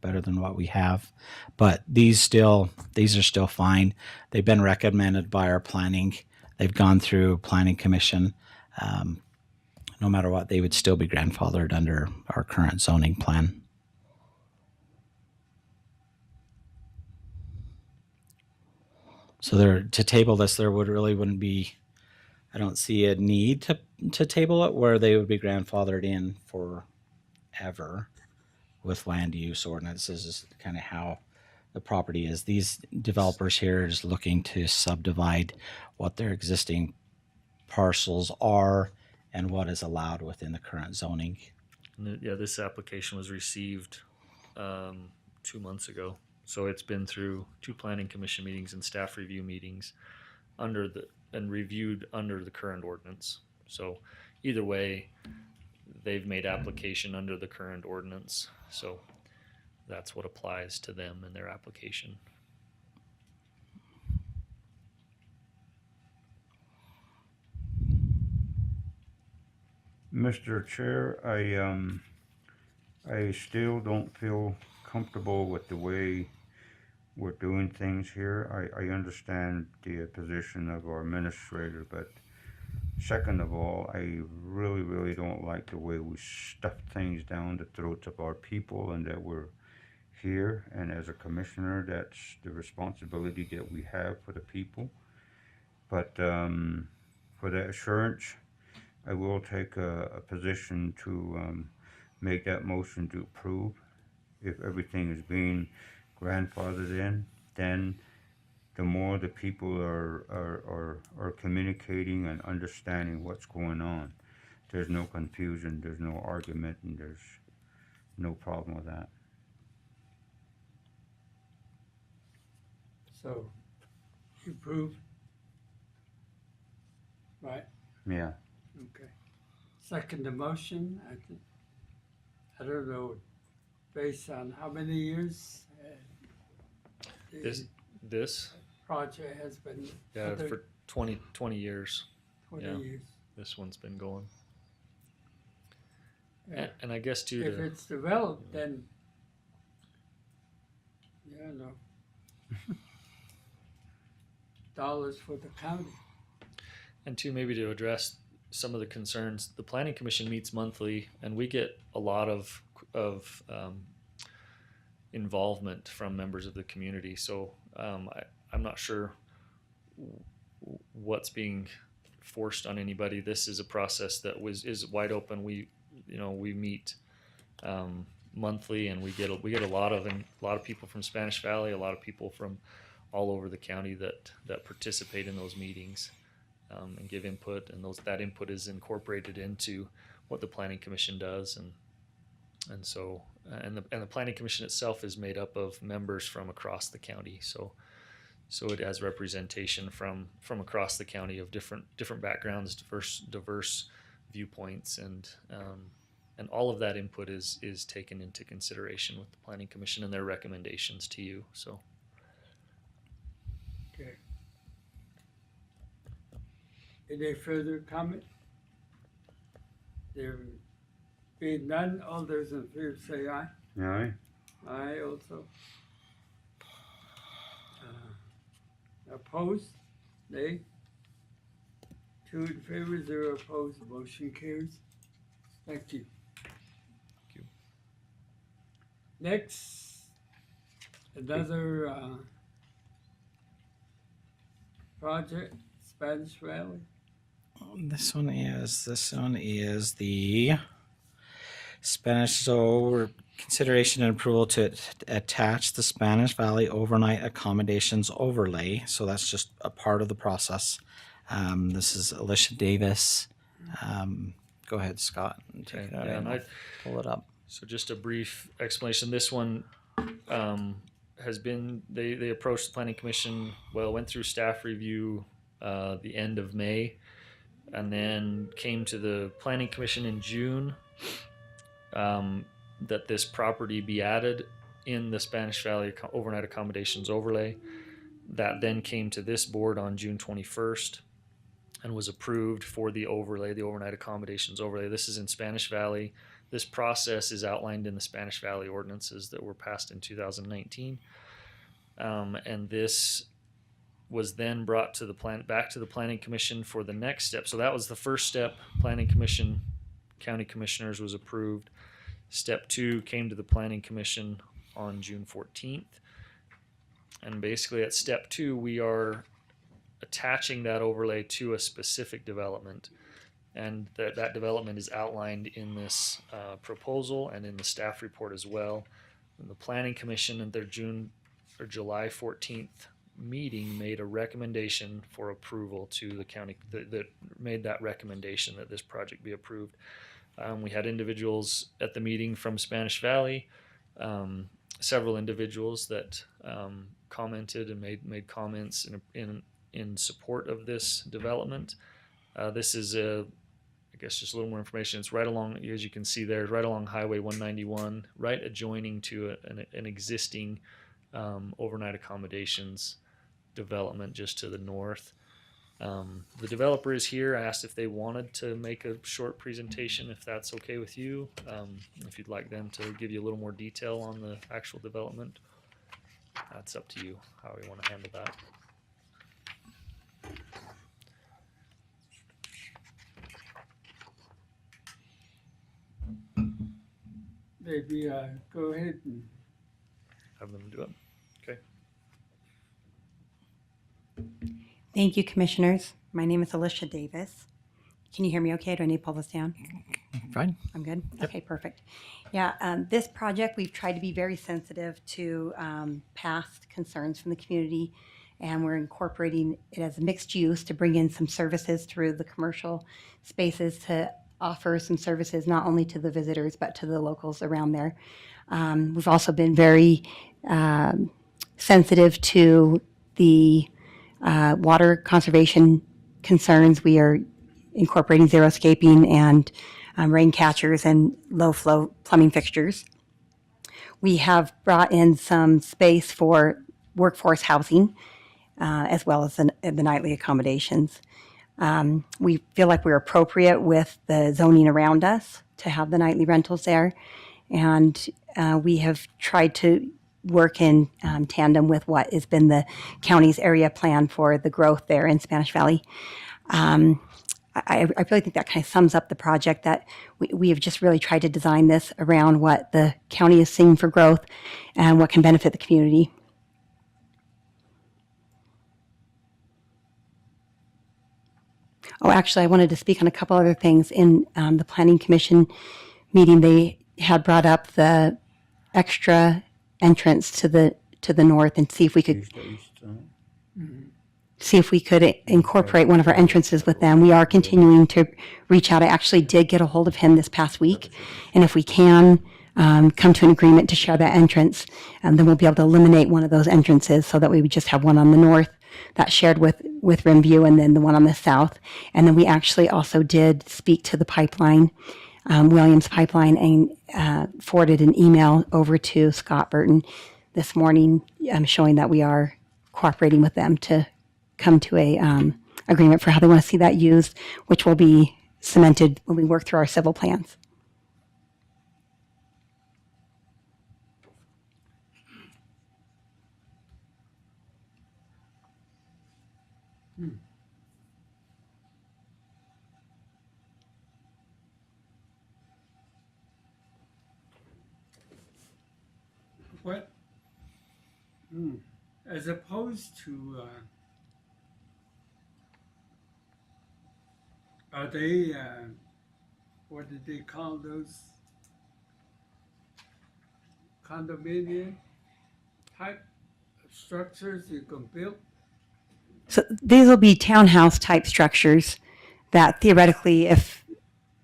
than what we have. But these are still fine. They've been recommended by our planning. They've gone through planning commission. No matter what, they would still be grandfathered under our current zoning plan. So to table this, there wouldn't be, I don't see a need to table it where they would be grandfathered in forever with land use ordinances is kind of how the property is. These developers here is looking to subdivide what their existing parcels are and what is allowed within the current zoning. Yeah, this application was received 2 months ago. So it's been through 2 planning commission meetings and staff review meetings and reviewed under the current ordinance. So either way, they've made application under the current ordinance. So that's what applies to them in their application. Mr. Chair, I still don't feel comfortable with the way we're doing things here. I understand the position of our administrator, but second of all, I really don't like the way we stuff things down the throats of our people and that we're here. And as a commissioner, that's the responsibility that we have for the people. But for the assurance, I will take a position to make that motion to approve. If everything is being grandfathered in, then the more the people are communicating and understanding what's going on, there's no confusion, there's no argument, and there's no problem with that. So, you approve? Right, Yeah. okay. Second the motion, I don't know, based on how many years the This project has been, yeah, for 20 years 20 yeah. years. This one's been going. Yeah. And I guess too, If it's developed, then, yeah, no. Dollars for the county. and two, maybe to address some of the concerns, the planning commission meets monthly, and we get a lot of involvement from members of the community. So I'm not sure what's being forced on anybody. This is a process that is wide open. We meet monthly, and we get a lot of people from Spanish Valley, a lot of people from all over the county that participate in those meetings and give input, and that input is incorporated into what the planning commission does, and so the planning commission itself is made up of members from across the county. So it has representation from across the county of different backgrounds, diverse viewpoints, and all of that input is taken into consideration with the planning commission and their recommendations to you. So Any further comment? There being none, all those in favor say aye. Aye. Aye also. Opposed? Nay? 2 in favor, 0 opposed, motion carries. Thank you. Thank you. Next, another project, Spanish Valley. This one is the Spanish. So we're consideration and approval to attach the Spanish Valley overnight accommodations overlay. So that's just a part of the process. This is Alicia Davis. Go ahead, Scott, and take it out. Yeah, and I'll pull it up. So just a brief explanation. This one has been, they approached the Planning Commission, went through staff review the end of May, and then came to the Planning Commission in June that this property be added in the Spanish Valley overnight accommodations overlay. That then came to this board on June 21st and was approved for the overlay, the overnight accommodations overlay. This is in Spanish Valley. This process is outlined in the Spanish Valley ordinances that were passed in 2019. And this was then brought to back to the Planning Commission for the next step. So that was the first step. Planning Commission, County Commissioners was approved. Step 2 came to the Planning Commission on June 14th. And basically at step 2, we are attaching that overlay to a specific development. And that development is outlined in this proposal and in the staff report as well. And the Planning Commission at their July 14th meeting made a recommendation for approval to the county that made that recommendation that this project be approved. We had individuals at the meeting from Spanish Valley, several individuals that commented and made comments in support of this development. This is I guess just a little more information. It's right along, as you can see there, right along Highway 191, right adjoining to an existing overnight accommodations development just to the north. The developer is here. I asked if they wanted to make a short presentation, if that's okay with you. If you'd like them to give you a little more detail on the actual development, that's up to you how you want to handle that. Maybe go ahead and Have them do it. Okay. Thank you, Commissioners. My name is Alicia Davis. Can you hear me okay? Do I need to pull this down? Fine. I'm good? Okay, perfect. Yeah, this project, we've tried to be very sensitive to past concerns from the community, and we're incorporating it as a mixed use to bring in some services through the commercial spaces to offer some services not only to the visitors but to the locals around there. We've also been very sensitive to the water conservation concerns. We are incorporating xeriscaping and rain catchers and low flow plumbing fixtures. We have brought in some space for workforce housing as well as the nightly accommodations. We feel like we're appropriate with the zoning around us to have the nightly rentals there. And we have tried to work in tandem with what has been the county's area plan for the growth there in Spanish Valley. I really think that kind of sums up the project, that we have just really tried to design this around what the county is seeing for growth and what can benefit the community. Oh, actually, I wanted to speak on a couple other things. In the Planning Commission meeting, they had brought up the extra entrance to the north and see if we could incorporate one of our entrances with them. We are continuing to reach out. I actually did get a hold of him this past week, and if we can come to an agreement to share that entrance, then we'll be able to eliminate one of those entrances so that we would just have one on the north that's shared with Rimview, and then the one on the south. And then we actually also did speak to the pipeline, Williams Pipeline, and forwarded an email over to Scott Burton this morning showing that we are cooperating with them to come to a agreement for how they want to see that used, which will be cemented when we work through our civil plans. What, as opposed to, are they, what did they call those? Condominium type of structures you can build? So these will be townhouse type structures that theoretically, if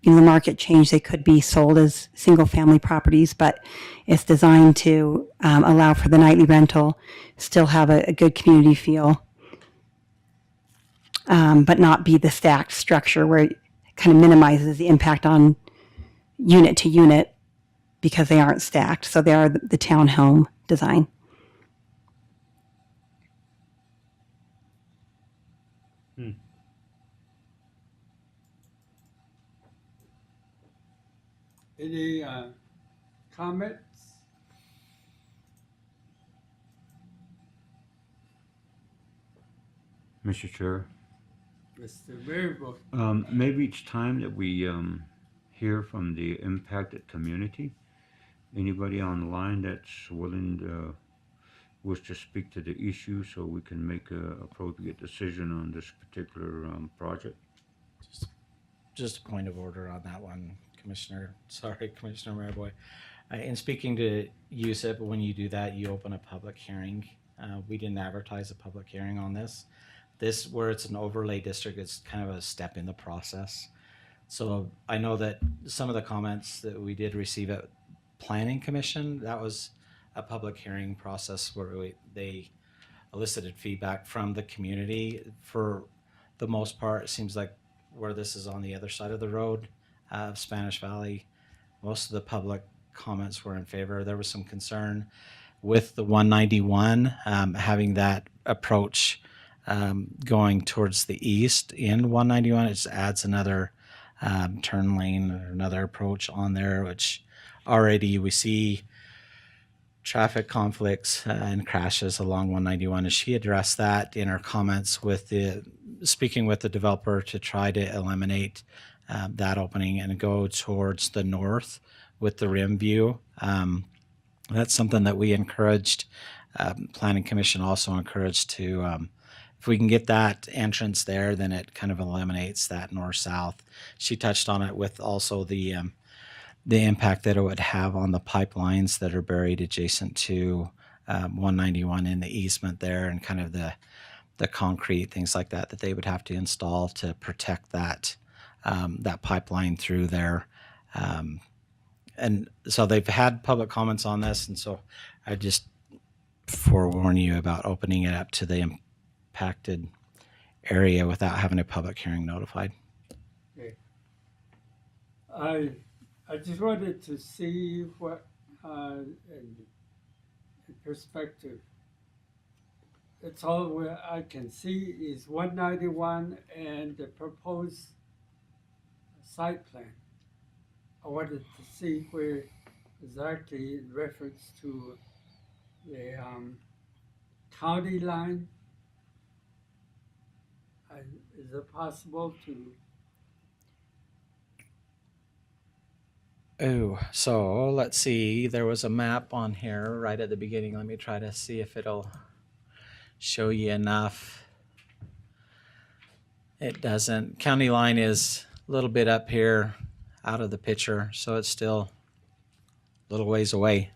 the market changed, they could be sold as single family properties, but it's designed to allow for the nightly rental, still have a good community feel, but not be the stacked structure where it kind of minimizes the impact on unit to unit because they aren't stacked. So they are the townhome design. Any comments? Mr. Chair, Mr. Maryville? maybe it's time that we hear from the impacted community. Anybody on the line that's willing to wish to speak to the issue so we can make a appropriate decision on this particular project? Just a point of order on that one, Commissioner. Sorry, Commissioner Maryboy. In speaking to USIP, when you do that, you open a public hearing. We didn't advertise a public hearing on this. This, where it's an overlay district, it's kind of a step in the process. So I know that some of the comments that we did receive at Planning Commission, that was a public hearing process where they elicited feedback from the community. For the most part, it seems like where this is on the other side of the road of Spanish Valley, most of the public comments were in favor. There was some concern with the 191 having that approach going towards the east in 191. It just adds another turn lane or another approach on there, which already we see traffic conflicts and crashes along 191. And she addressed that in her comments with speaking with the developer to try to eliminate that opening and go towards the north with the rim view. That's something that we encouraged. Planning Commission also encouraged to, if we can get that entrance there, then it kind of eliminates that north-south. She touched on it with also the impact that it would have on the pipelines that are buried adjacent to 191 in the easement there, and kind of the concrete, things like that they would have to install to protect that that pipeline through there. And so they've had public comments on this, and so I just forewarn you about opening it up to the impacted area without having a public hearing notified. Okay. I just wanted to see what, in perspective, it's all where I can see is 191 and the proposed site plan. I wanted to see where exactly in reference to the county line. Is it possible to? Oh, so let's see. There was a map on here right at the beginning. Let me try to see if it'll show you enough. It doesn't. County line is a little bit up here out of the picture, so it's still a little ways away.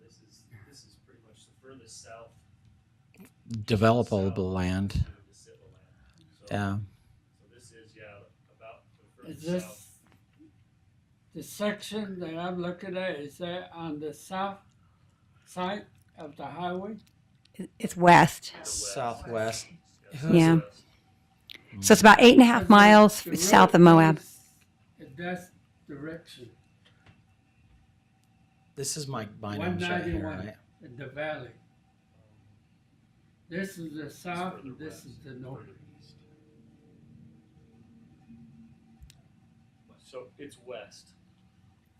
This is pretty much the furthest south. Developable land. To the civil land. So, Yeah. so this is about the Is furthest south. this the section that I'm looking at? Is that on the south side of the highway? It's west. Southwest. Yeah. So it's about 8.5 miles The south of road Moab. goes in that direction, This is my binomial right here, 191 right? in the valley. This is the south and this is the north. So it's west.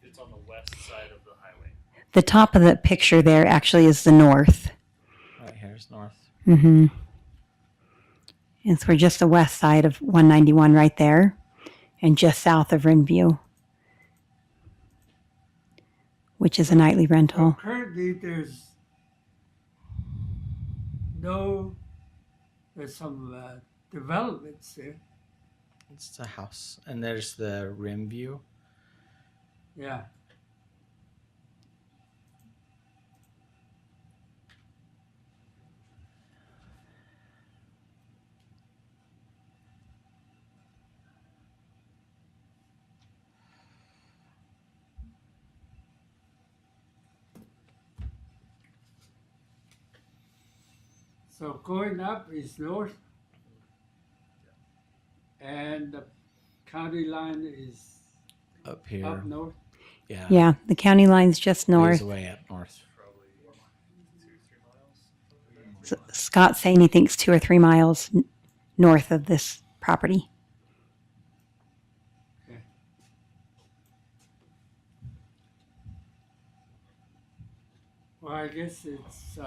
It's on the west side of the highway. The top of the picture there actually is the north. Right here's north. Mm-hmm. And so we're just the west side of 191 right there, and just south of Renview, which is a nightly Well, rental. currently, there's some developments there. It's a house, and there's the rim view. Yeah. So going up is north, and the county line is Up here. up north. Yeah. Yeah, the county line's just Ways north. away up north. Probably 2-3 miles. So Scott's saying he thinks 2 or 3 miles north of this property. Well, I guess it's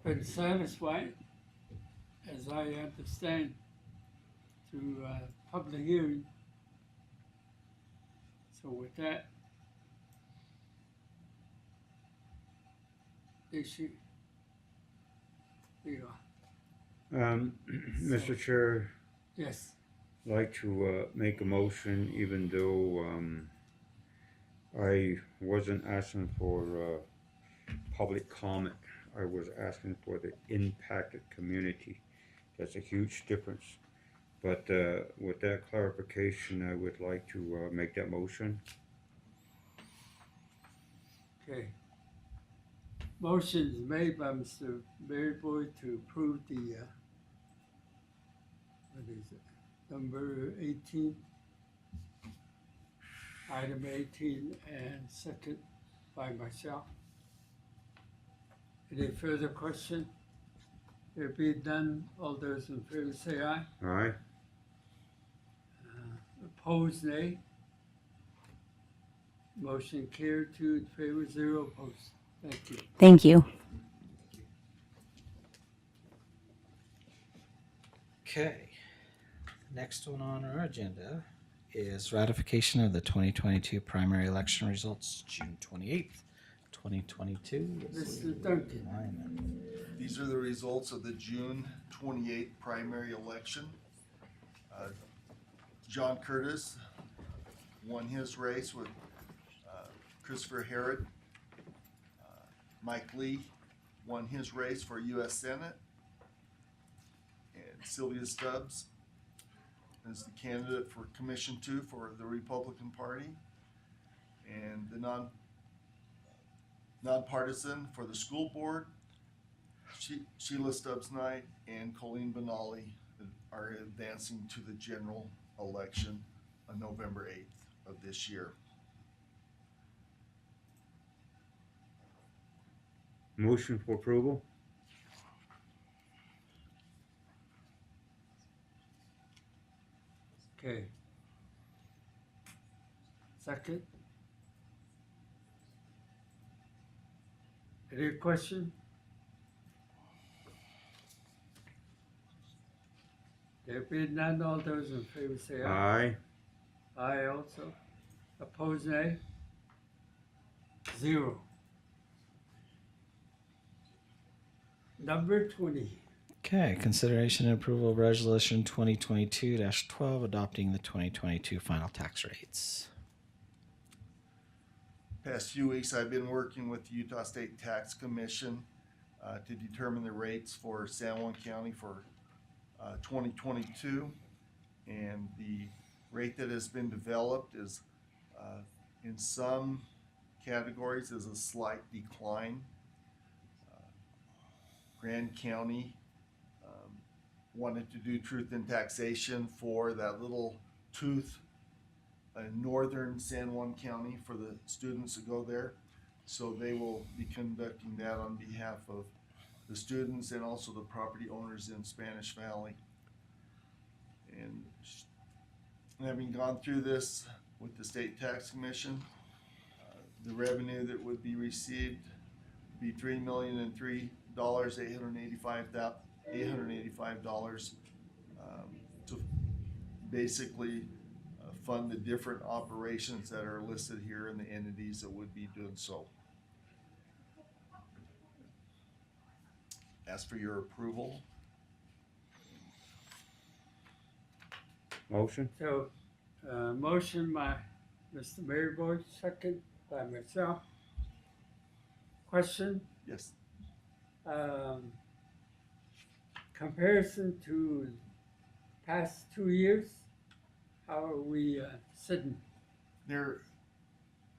been satisfied, as I understand, through public hearing. So with that, issue, you know, Mr. Chair, yes, I'd like to make a motion, even though I wasn't asking for public comment. I was asking for the impacted community. That's a huge difference. But with that clarification, I would like to make that motion. okay. Motion is made by Mr. Maryboy to approve the, what is it, number 18? Item 18, and second by myself. Any further question? There be none, all those in favor say aye. Aye? Opposed, nay. Motion carried, 2 in favor, 0 opposed. Thank you. Thank you. Okay. Next one on our agenda is ratification of the 2022 primary election results, June 28th, 2022. Mr. Duncan. Lyman. These are the results of the June 28th primary election. John Curtis won his race with Christopher Herod. Mike Lee won his race for U.S. Senate. And Sylvia Stubbs is the candidate for Commission 2 for the Republican Party. And the nonpartisan for the school board, Sheila Stubbs Knight and Colleen Benally are advancing to the general election on November 8th of this year. Motion for approval? Okay. Second. Any question? There being none, all those in favor say aye. Aye. Aye also. Opposed, nay? 0. Number 20. Okay, consideration and approval of resolution 2022-12 adopting the 2022 final tax rates. Past few weeks, I've been working with the Utah State Tax Commission to determine the rates for San Juan County for 2022. And the rate that has been developed is in some categories is a slight decline. Grand County wanted to do truth in taxation for that little tooth in northern San Juan County for the students that go there. So they will be conducting that on behalf of the students and also the property owners in Spanish Valley. And having gone through this with the State Tax Commission, the revenue that would be received would be $3,003,885 to basically fund the different operations that are listed here and the entities that would be doing so. Ask for your approval. Motion? So, motion by Mr. Maryboy, second by myself. Question, Yes. comparison to past 2 years, how are we sitting? There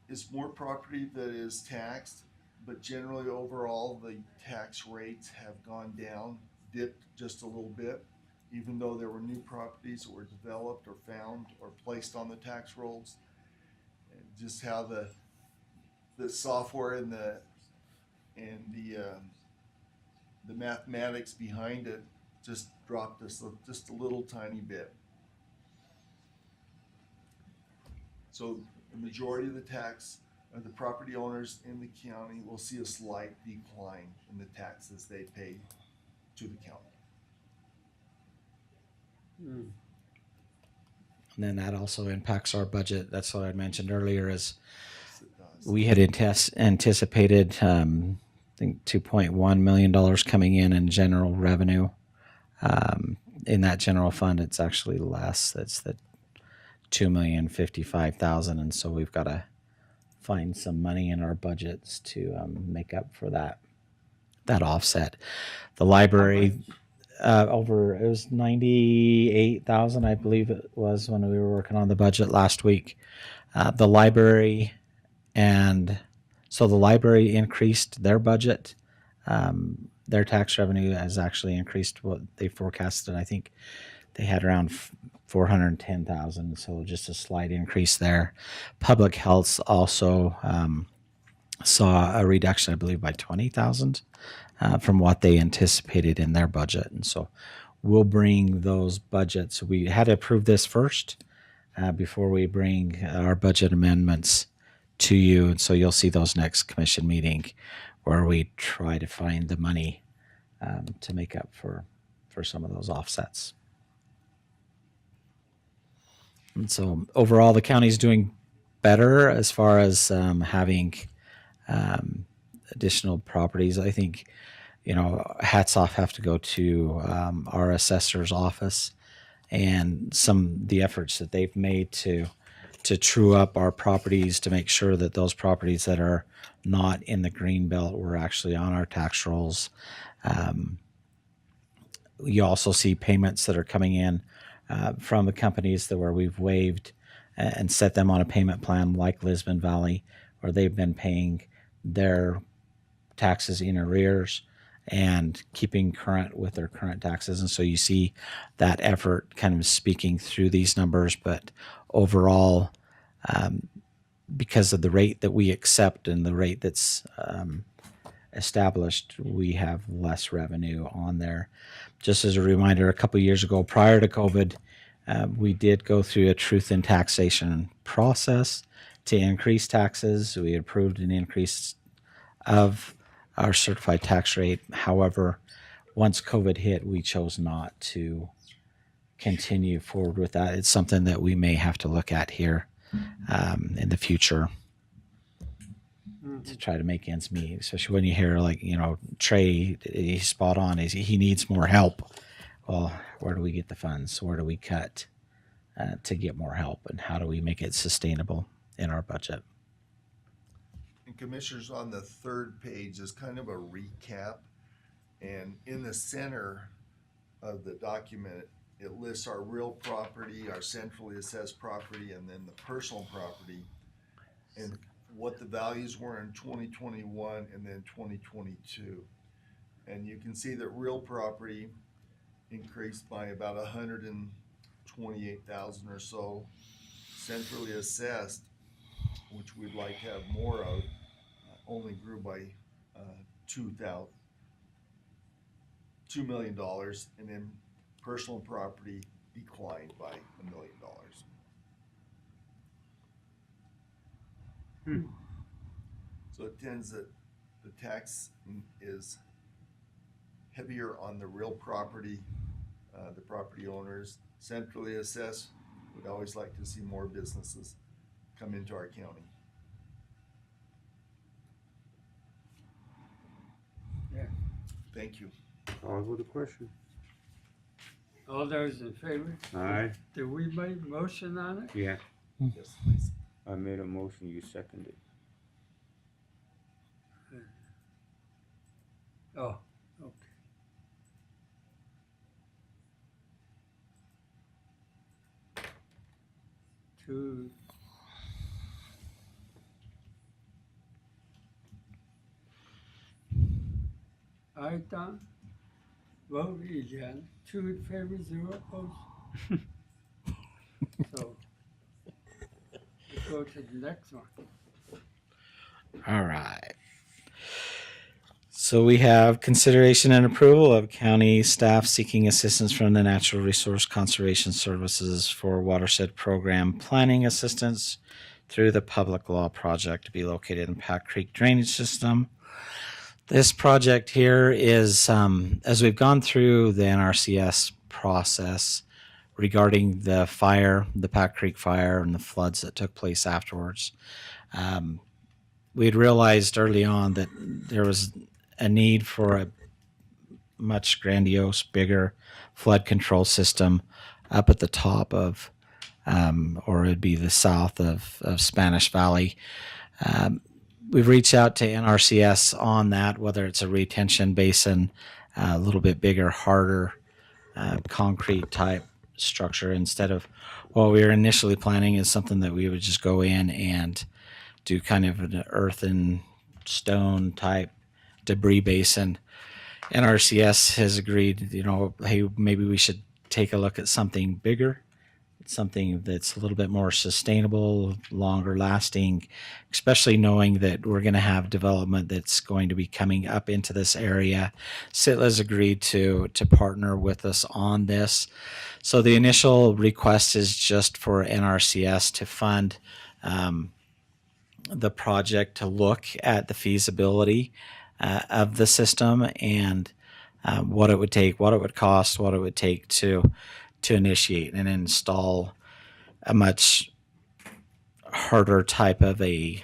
is more property that is taxed, but generally overall, the tax rates have gone down, dipped just a little bit, even though there were new properties that were developed or found or placed on the tax rolls. And just how the software and the mathematics behind it just dropped us just a little tiny bit. So the majority of the property owners in the county will see a slight decline in the taxes they pay to the county. Hmm. And then that also impacts our budget. That's what I mentioned earlier is Yes, it does. we had anticipated, I think $2.1 million coming in general revenue. In that general fund, it's actually less. It's the $2,055,000. And so we've got to find some money in our budgets to make up for that offset. The library, it was 98,000, I believe it was when we were working on the budget last week. The library, and so the library increased their budget. Their tax revenue has actually increased what they forecasted. I think they had around 410,000, so just a slight increase there. Public health also saw a reduction, I believe, by 20,000 from what they anticipated in their budget. And so we'll bring those budgets. We had to approve this first before we bring our budget amendments to you. And so you'll see those next commission meeting where we try to find the money to make up for some of those offsets. And so overall, the county's doing better as far as having additional properties. I think, hats off have to go to our assessor's office and the efforts that they've made to true up our properties to make sure that those properties that are not in the green belt were actually on our tax rolls. You also see payments that are coming in from the companies where we've waived and set them on a payment plan like Lisbon Valley, where they've been paying their taxes in arrears and keeping current with their current taxes. And so you see that effort kind of speaking through these numbers. But overall, because of the rate that we accept and the rate that's established, we have less revenue on there. Just as a reminder, a couple of years ago, prior to COVID, we did go through a truth in taxation process to increase taxes. We approved an increase of our certified tax rate. However, once COVID hit, we chose not to continue forward with that. It's something that we may have to look at here in the future to try to make ends meet, especially when you hear Trey, he's spot on. He needs more help. Well, where do we get the funds? Where do we cut to get more help? And how do we make it sustainable in our budget? And Commissioners, on the third page is kind of a recap. And in the center of the document, it lists our real property, our centrally assessed property, and then the personal property, and what the values were in 2021 and then 2022. And you can see that real property increased by about 128,000 or so. Centrally assessed, which we'd like to have more of, only grew by 2,000. $2 million, and then personal property declined by $1 million. So it tends that the tax is heavier on the real property. The property owners centrally assessed would always like to see more businesses come into our county. Yeah. Thank you. Call for the question. All those in favor? Aye. Did we make motion on it? Yeah, Yes, please. I made a motion, you seconded. Oh, okay. To I done. Vote again. 2 in favor, 0 opposed. So we go to the next one. All right. So we have consideration and approval of county staff seeking assistance from the Natural Resource Conservation Services for Watershed Program planning assistance through the Public Law Project to be located in Pat Creek Drainage System. This project here is, as we've gone through the NRCS process regarding the fire, the Pat Creek fire and the floods that took place afterwards, we'd realized early on that there was a need for a much grandiose, bigger flood control system up at the top of, or it'd be the south of Spanish Valley. We've reached out to NRCS on that, whether it's a retention basin, a little bit bigger, harder, concrete type structure instead of what we were initially planning is something that we would just go in and do kind of an earth and stone type debris basin. NRCS has agreed, hey, maybe we should take a look at something bigger, something that's a little bit more sustainable, longer lasting, especially knowing that we're going to have development that's going to be coming up into this area. Sitla's agreed to partner with us on this. So the initial request is just for NRCS to fund the project to look at the feasibility of the system and what it would take, what it would cost, what it would take to initiate and install a much harder type of a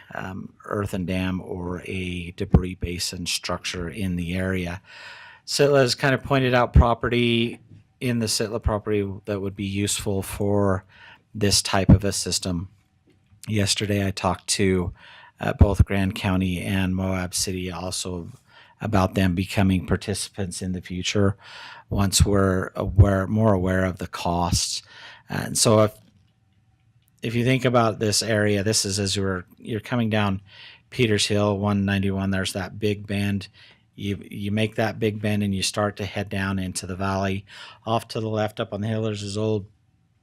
earthen dam or a debris basin structure in the area. Sitla has kind of pointed out property in the Sitla property that would be useful for this type of a system. Yesterday I talked to both Grand County and Moab City also about them becoming participants in the future once we're more aware of the costs. And so if you think about this area, this is as you're coming down Peters Hill 191, there's that big bend. You make that big bend and you start to head down into the valley. Off to the left up on the hill, there's this old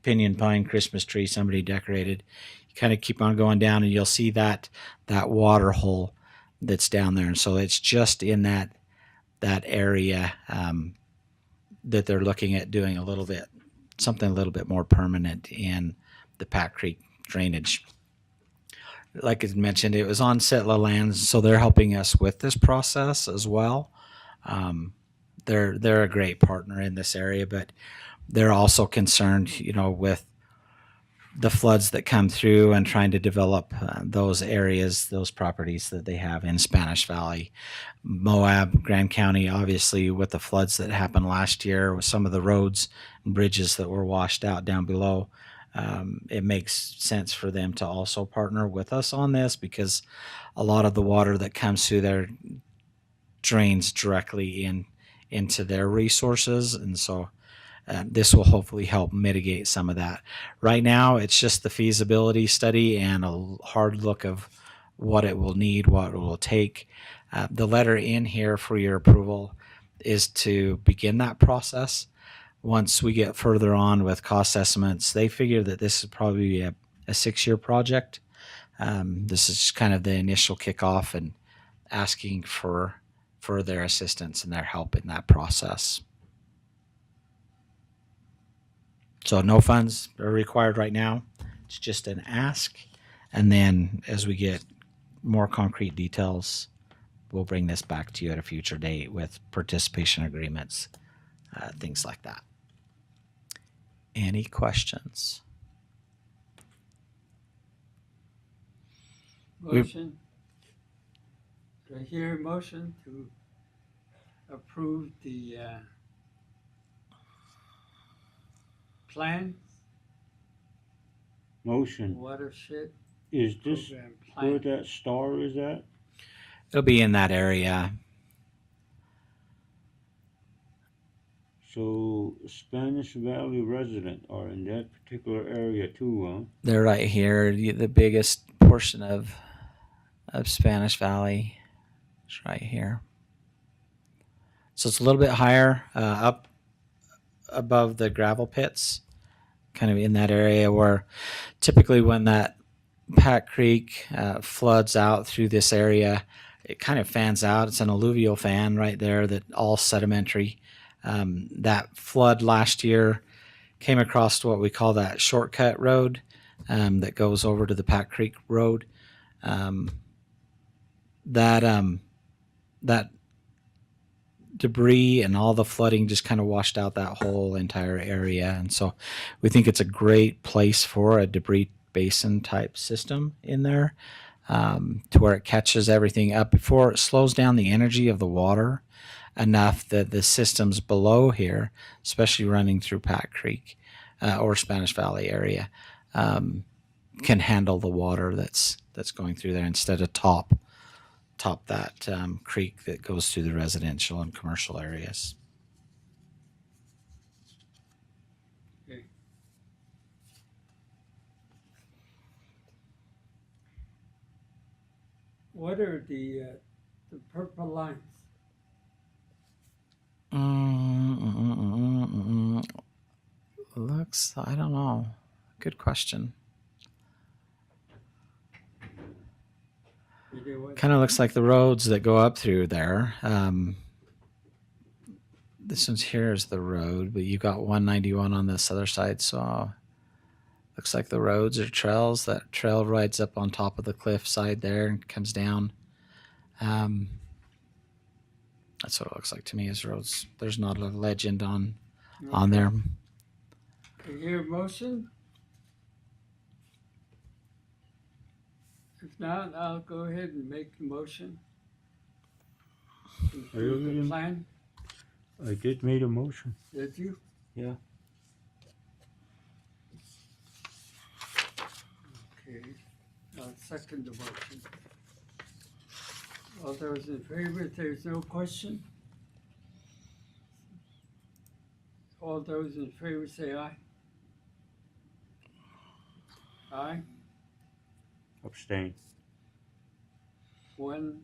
pinyon pine Christmas tree somebody decorated. You kind of keep on going down and you'll see that water hole that's down there. And so it's just in that area that they're looking at doing something a little bit more permanent in the Pat Creek drainage. Like I mentioned, it was on Sitla lands, so they're helping us with this process as well. They're a great partner in this area, but they're also concerned, with the floods that come through and trying to develop those areas, those properties that they have in Spanish Valley. Moab, Grand County, obviously with the floods that happened last year with some of the roads and bridges that were washed out down below, it makes sense for them to also partner with us on this because a lot of the water that comes through there drains directly into their resources. And so this will hopefully help mitigate some of that. Right now, it's just the feasibility study and a hard look of what it will need, what it will take. The letter in here for your approval is to begin that process. Once we get further on with cost estimates, they figure that this is probably a 6-year project. This is kind of the initial kickoff and asking for their assistance and their help in that process. So no funds are required right now. It's just an ask. And then as we get more concrete details, we'll bring this back to you at a future date with participation agreements, things like that. Any questions? Motion. Do I hear a motion to approve the plans, Motion. watershed Is this program where plan? that star is at? It'll be in that area. So Spanish Valley resident are in that particular area too, huh? They're right here. The biggest portion of Spanish Valley is right here. So it's a little bit higher up above the gravel pits, kind of in that area where typically when that Pat Creek floods out through this area, it kind of fans out. It's an alluvial fan right there that all sedimentary. That flood last year came across what we call that shortcut road that goes over to the Pat Creek Road. That debris and all the flooding just kind of washed out that whole entire area. And so we think it's a great place for a debris basin type system in there, to where it catches everything up before it slows down the energy of the water enough that the systems below here, especially running through Pat Creek or Spanish Valley area, can handle the water that's going through there instead of top that creek that goes through the residential and commercial areas. Okay. What are the purple lines? Looks, I don't know. Good question. Kind of looks like the roads that go up through there. This one's here is the road, but you got 191 on this other side, so looks like the roads or trails. That trail rides up on top of the cliff side there and comes down. That's what it looks like to me as roads. There's not a legend on there. Do you hear a motion? If not, I'll go ahead and make the motion. To approve the plan, I did made a motion. did you? Yeah. Okay, I'll second the motion. All those in favor, if there's no question? All those in favor say aye. Aye, Abstain. one,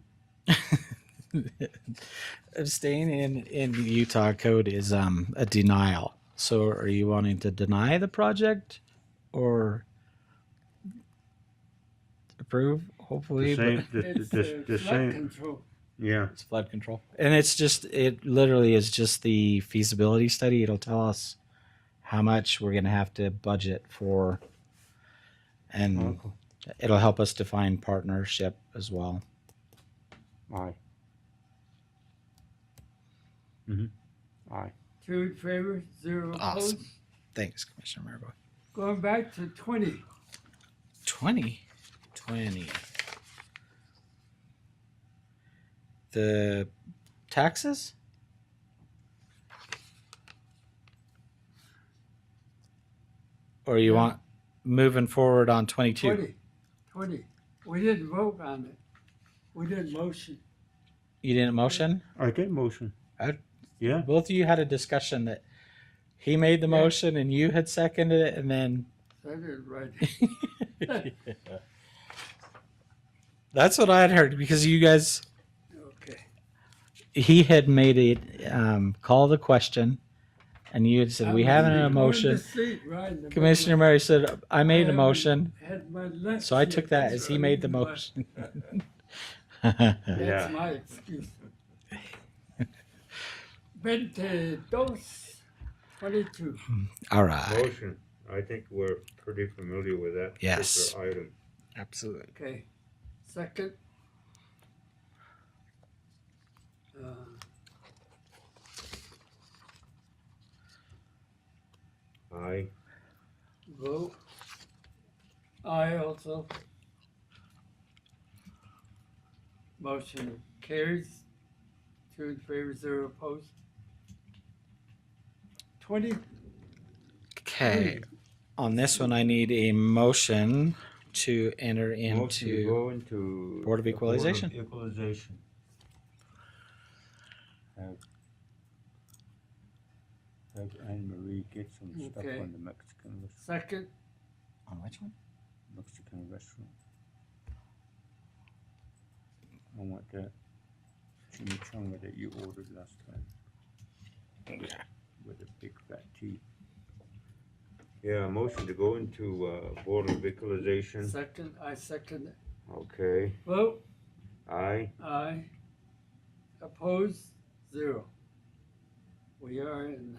Abstain in Utah code is a denial. So are you wanting to deny the project or approve? Hopefully, The same, but it's the flood same, control. yeah. it's flood control. And it literally is just the feasibility study. It'll tell us how much we're going to have to budget for, and Okay. it'll help us define partnership as well. Aye. Aye. 2 in favor, 0 opposed. Awesome. Thanks, Commissioner Marable. Going back to 20. 20. The taxes? Or you Yeah. want moving forward on 22? 20. We didn't vote on it. We did motion. You didn't motion? I did motion. I- Yeah. Both of you had a discussion that he made the Yeah. motion and you had seconded it, and then I did right. that's what I had heard because you guys, Okay. he had made it call the question, and you had said we have an emotion. Commissioner Murray said I made a motion, so I took that as he made the motion. Yeah. That's my excuse. 22. 22. All right. Motion. I think we're pretty familiar with that Yes. particular item. Absolutely. Okay. Second. Aye. Vote. Aye also. Motion carries. 2 in favor, 0 opposed. 20. Okay. On this one, I need a motion to enter Motion to into. go into Board of the Equalization? Equalization. Have Anne Marie get some stuff Okay. on the Mexican Second. On which one? restaurant. I want that chimichanga that you ordered last time with a big fat T. Yeah, motion to go into Board of Equalization. Second. I second it. Okay. Vote. Aye. Aye. Opposed? 0. We are in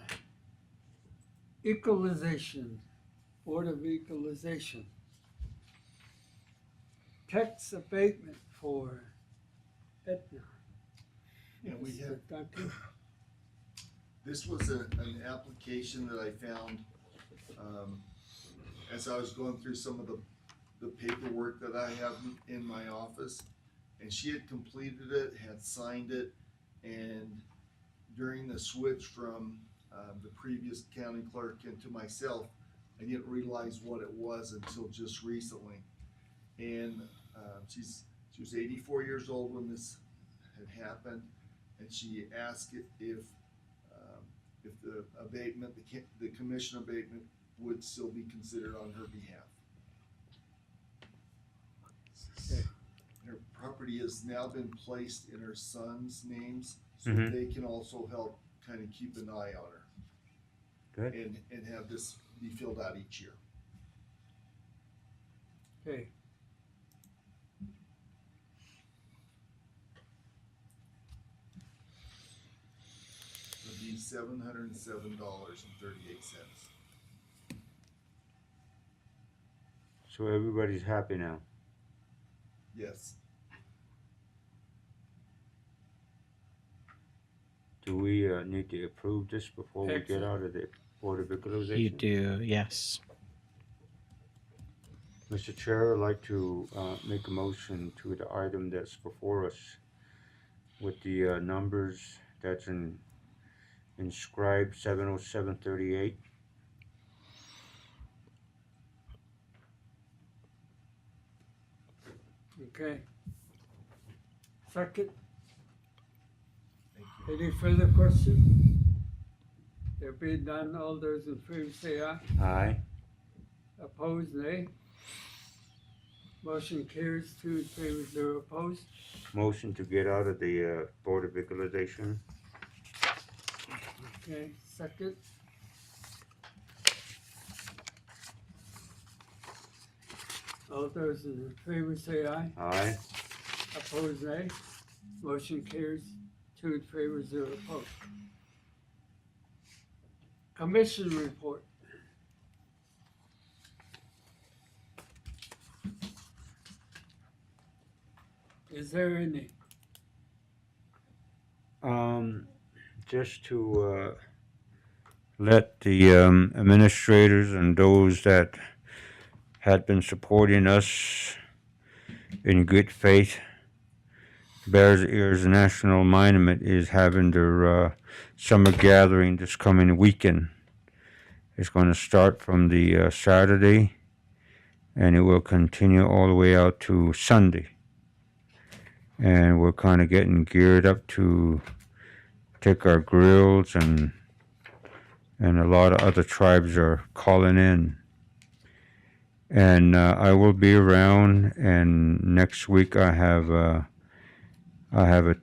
equalization, Board of Equalization. Tax abatement for Etna. Yeah, we Mr. have, Duncan. this was an application that I found, as I was going through some of the paperwork that I have in my office. And she had completed it, had signed it, and during the switch from the previous county clerk into myself, I didn't realize what it was until just recently. And she was 84 years old when this had happened, and she asked if the abatement, the commission abatement, would still be considered on her behalf. Okay. Her property has now been placed in her son's names, so Mhm. they can also help kind of keep an eye on her. Good. And have this be filled out each year. Okay. It'll be $707.38. So everybody's happy now. Yes. Do we need to approve this before we get Excellent. out of the Board of Equalization? You do, yes. Mr. Chair, I'd like to make a motion to the item that's before us with the numbers that's inscribed 70738. Okay. Second. Thank you. Any further questions? There being none, all those in favor say aye. Aye. Opposed, nay. Motion carries. 2 in favor, 0 opposed. Motion to get out of the Board of Equalization. Okay, second. All those in favor say aye. Aye. Opposed, nay. Motion carries. 2 in favor, 0 opposed. Commission report. Is there any? Just to let the administrators and those that had been supporting us in good faith, Bears Ears National Monument is having their summer gathering this coming weekend. It's going to start from the Saturday, and it will continue all the way out to Sunday. And we're kind of getting geared up to take our grills, and a lot of other tribes are calling in. And I will be around, and next week I have a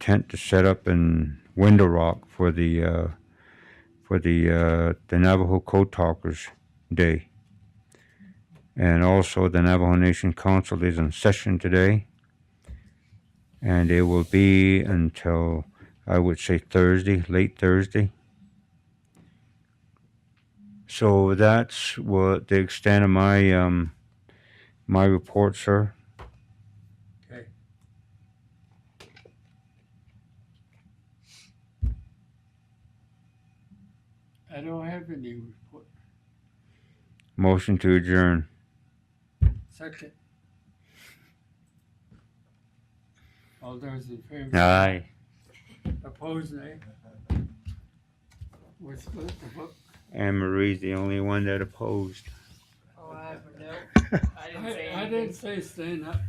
tent to set up in Window Rock for the Navajo Code Talkers Day. And also the Navajo Nation Council is in session today, and it will be until, I would say, Thursday, late Thursday. So that's what the extent of my my report, sir. Okay. I don't have any report. Motion to adjourn. Second. All those in favor? Aye. Opposed, nay? We're split the vote. Anne Marie's the only one that opposed. Oh, I have no. I didn't say stand up.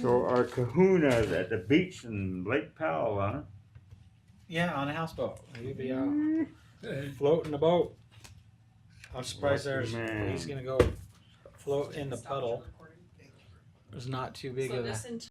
So our kahunas at the beach in Lake Powell, huh? Yeah, on a houseboat. He'd be out floating the boat. I'm surprised Man. he's gonna go float in the puddle. It's not too big of a.